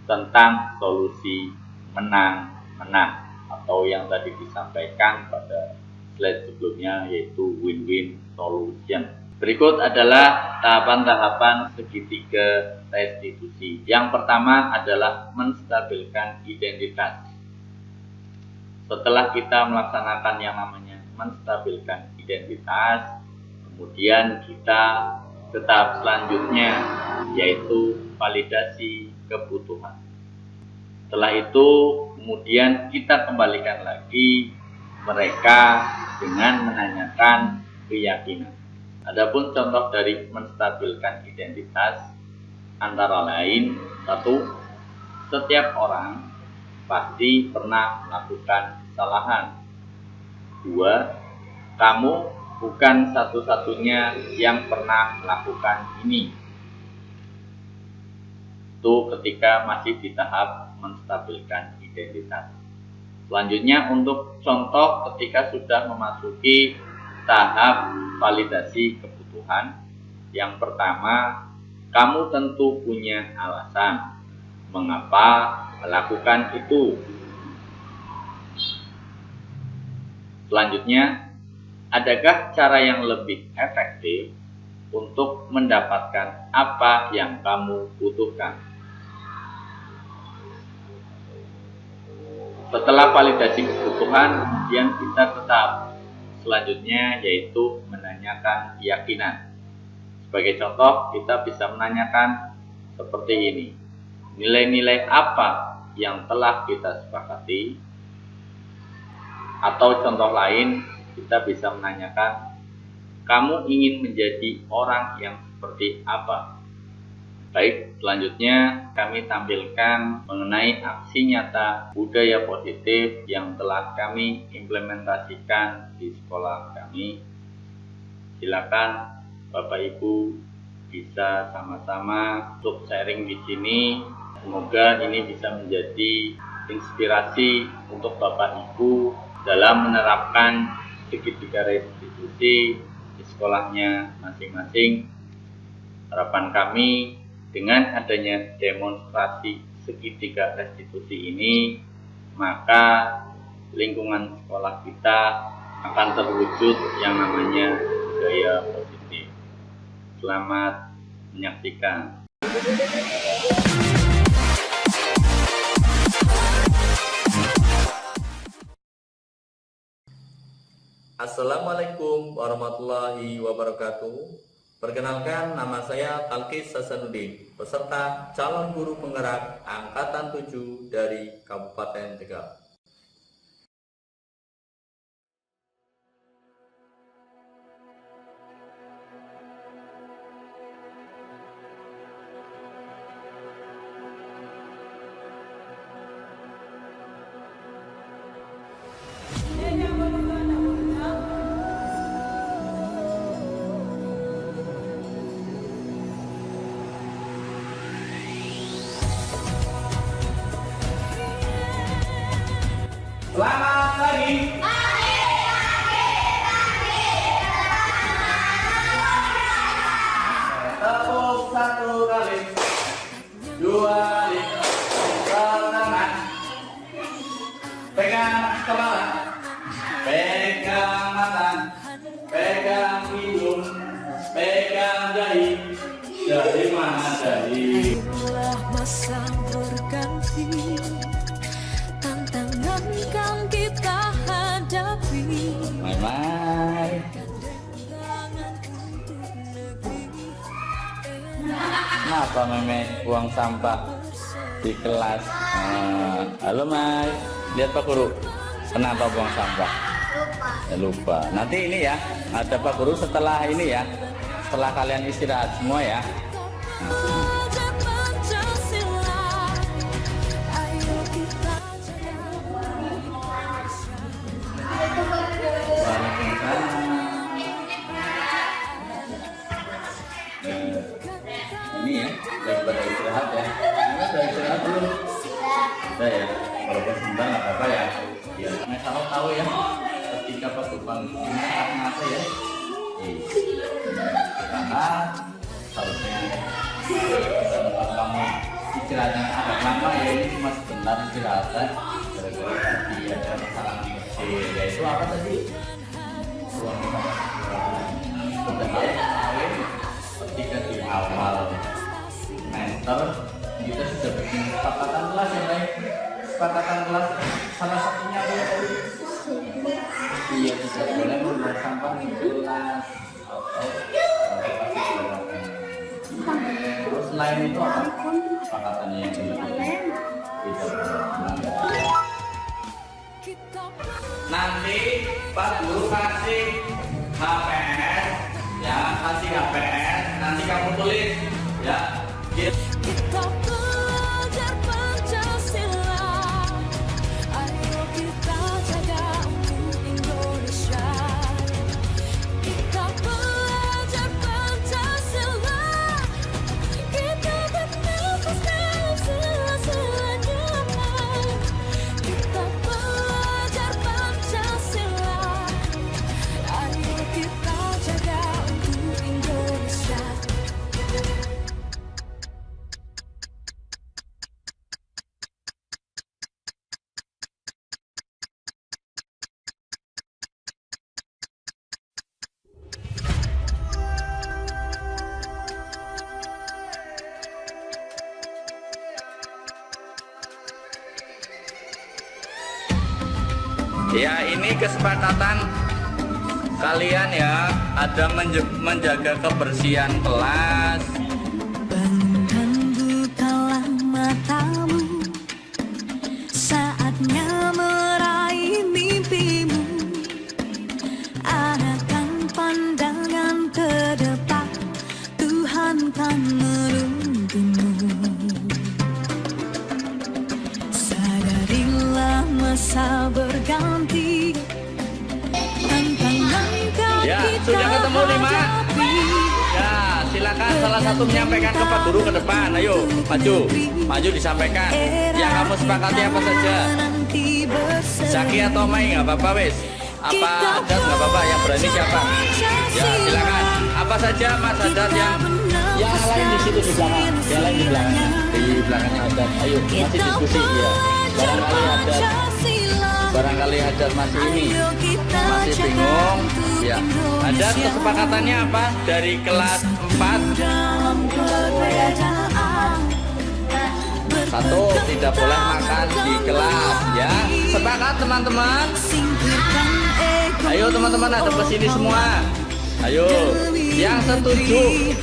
tentang solusi menang-menang atau yang tadi disampaikan pada slide sebelumnya, yaitu win-win solution. Berikut adalah tahapan-tahapan segitiga restitusi. Yang pertama adalah menstabilkan identitas. Setelah kita melaksanakan yang namanya menstabilkan identitas, kemudian kita ke tahap selanjutnya, yaitu validasi kebutuhan. Setelah itu kemudian kita kembalikan lagi mereka dengan menanyakan keyakinan. Adapun contoh dari menstabilkan identitas antara lain: 1. Setiap orang pasti pernah melakukan kesalahan. 2. Kamu bukan satu-satunya yang pernah melakukan ini. Itu ketika masih di tahap menstabilkan identitas. Selanjutnya untuk contoh ketika sudah memasuki tahap validasi kebutuhan. Yang pertama, kamu tentu punya alasan mengapa melakukan itu. Selanjutnya, adakah cara yang lebih efektif untuk mendapatkan apa yang kamu butuhkan? Setelah validasi kebutuhan, kemudian kita ke tahap selanjutnya, yaitu menanyakan keyakinan. Sebagai contoh, kita bisa menanyakan seperti ini. Nilai-nilai apa yang telah kita sepakati? Atau contoh lain, kita bisa menanyakan, kamu ingin menjadi orang yang seperti apa? Baik, selanjutnya kami tampilkan mengenai aksi nyata budaya positif yang telah kami implementasikan di sekolah kami. Silakan Bapak Ibu bisa sama-sama untuk sharing di sini. Semoga ini bisa menjadi inspirasi untuk Bapak Ibu dalam menerapkan segitiga restitusi di sekolahnya masing-masing. Harapan kami dengan adanya demonstrasi segitiga restitusi ini, maka lingkungan sekolah kita akan terwujud yang namanya budaya positif. Selamat menyaksikan. Assalamualaikum warahmatullahi wabarakatuh. Perkenalkan, nama saya Talkis Hasanuddin, peserta calon guru penggerak Angkatan 7 dari Kabupaten Tegal. Selamat pagi. Tepuk satu kali, dua kali, tangan, pegang kepala, pegang mata, pegang hidung, pegang dahi. Dari mana dahi? Inilah masa berganti, tantangan kan kita hadapi. Mai. Kenapa Meme buang sampah di kelas? Halo Mai, lihat Pak Guru. Kenapa buang sampah? Lupa. Nanti ini ya, ada Pak Guru setelah ini ya. Setelah kalian istirahat semua ya. Belajar Pancasila, ayo kita Ini ya, daripada istirahat ya. Ini udah istirahat belum? Udah ya, walaupun sebentar nggak apa-apa ya. Ya, Mesal tahu ya, ketika Pak Guru ini saat ngapa ya. Istirahat, harusnya kamu istirahatnya agak lama ya, ini cuma sebentar istirahat. Gara-gara tadi ada kesalahan kecil, yaitu apa tadi? Ruang ketika di awal semester kita sudah bikin kesepakatan kelas ya baik. Kesepakatan kelas salah satunya adalah iya tidak boleh membuang sampah di kelas atau terus selain itu apa kesepakatannya yang dilakukan tidak boleh. Nanti Pak Guru kasih HPS ya, kasih HPS, nanti kamu tulis ya. Kita belajar Pancasila, ayo kita jaga untuk Indonesia. Kita belajar Pancasila, kita bernafas dalam sila-sila damai. Kita belajar Pancasila, ayo kita jaga untuk Indonesia. Ya, ini kesepakatan kalian ya, ada menjaga kebersihan kelas. Bangunkan, bukalah matamu, saatnya meraih mimpimu. Arahkan pandangan ke depan, Tuhan kan menuntunmu. Sadarilah masa berganti, tantangan kan Ya, kita sudah ketemu 5. hadapi. Ya, silakan salah satu menyampaikan ke Pak Guru ke depan. Ayo, maju disampaikan. Yang kamu sepakati apa saja? Zaki atau Mai nggak apa-apa wes. Apa Haddad nggak apa-apa, yang berani siapa? Ya, silakan. Apa saja Mas Haddad yang lain di situ di belakang, yang lain di belakangnya. Di belakangnya Haddad. Ayo, masih diskusi ya. Barangkali Haddad masih ini, masih bingung. Ya, Haddad kesepakatannya apa dari kelas 4? Satu, tidak boleh makan di kelas ya. Sepakat teman-teman? Ayo teman-teman, ada ke sini semua. Ayo, yang setuju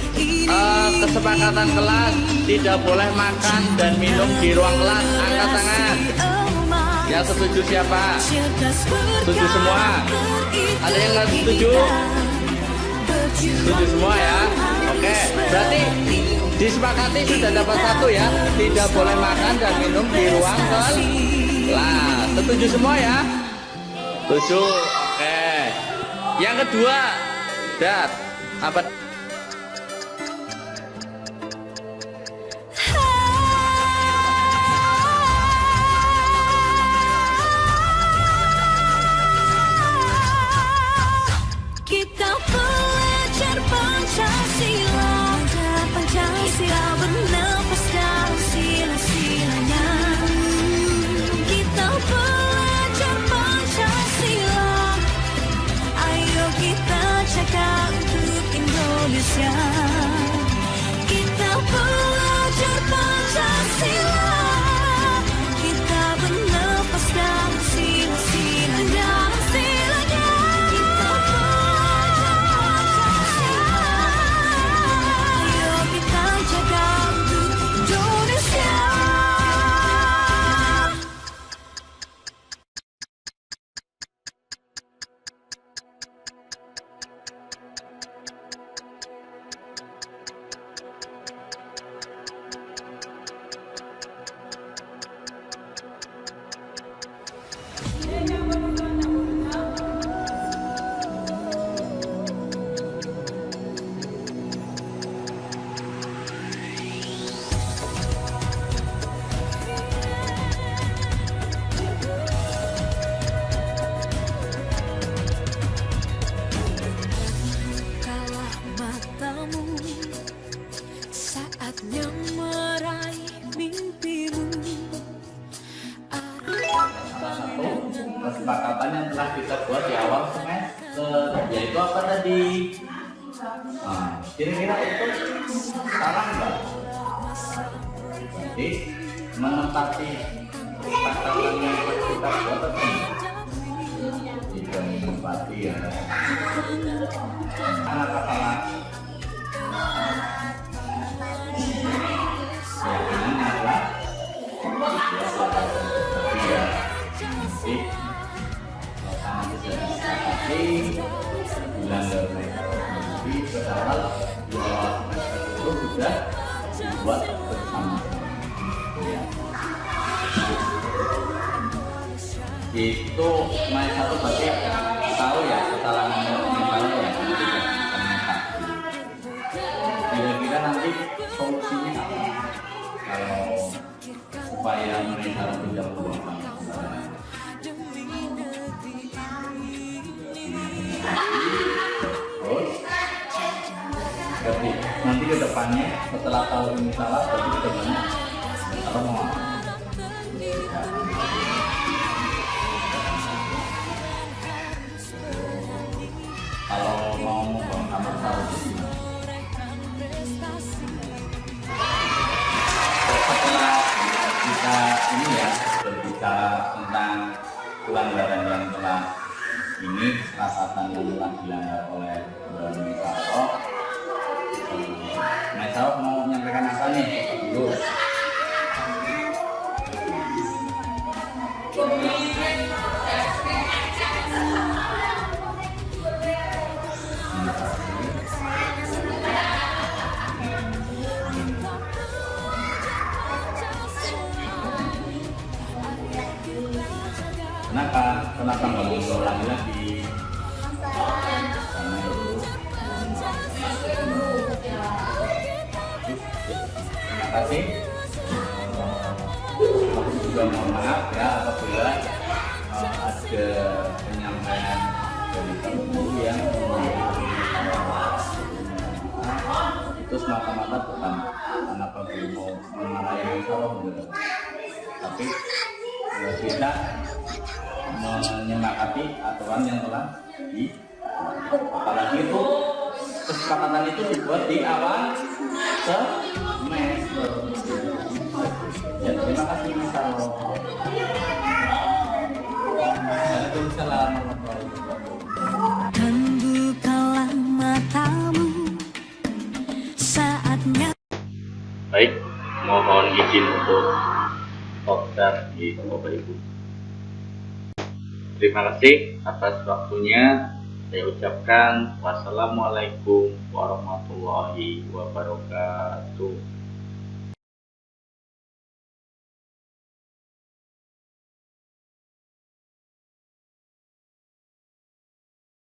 kesepakatan kelas tidak boleh makan dan minum di ruang kelas, angkat tangan. Yang setuju siapa? Setuju semua? Ada yang nggak setuju? Setuju semua ya? Oke, berarti disepakati sudah dapat 1 ya. Tidak boleh makan dan minum di ruang kelas. Setuju semua ya? Setuju. Oke. Yang kedua, Dat, apa? Kita belajar Pancasila, Pancasila bernafas dalam sila-silanya. Kita belajar Pancasila, ayo kita jaga untuk Indonesia. Kita belajar Pancasila, kita bernafas dalam sila-silanya. Bukalah matamu, saatnya meraih mimpimu. Kesepakatan yang telah kita buat di awal semester, yaitu apa tadi? Kira-kira itu salah nggak? Jadi menempati kesepakatan yang kita buat apa? Tidak menempati ya. Apa salah? Ya, ini adalah ya. Jadi karena tidak disepakati bulan Februari padahal di awal semester itu sudah dibuat bersama ya. Itu main satu berarti tahu ya kesalahan misalnya ya, kira-kira nanti solusinya apa kalau supaya mereka tidak berubah. Terus nanti ke depannya setelah tahu ini salah, berarti ke depannya kalau mau apa? Kalau mau membangun kamar taruh di sini. Setelah kita ini ya berbicara tentang pelanggaran yang telah ini, kesepakatan yang telah dilanggar oleh Mesaroh. Mesaroh mau menyampaikan apa nih dulu? Kenapa nggak mau ulangi lagi? Karena itu. Terima kasih. Aku juga mohon maaf ya apabila ada penyampaian dari kamu yang itu semata-mata bukan karena kamu mau memarahi Mesaroh, tapi kita menyepakati aturan yang telah apalagi itu kesepakatan itu dibuat di awal semester. Ya, terima kasih Mesaroh. Waalaikumsalam warahmatullahi wabarakatuh. Dan bukalah matamu, saatnya. Baik, mohon izin untuk podcast di Bapak Ibu. Terima kasih atas waktunya. Saya ucapkan wassalamualaikum warahmatullahi wabarakatuh.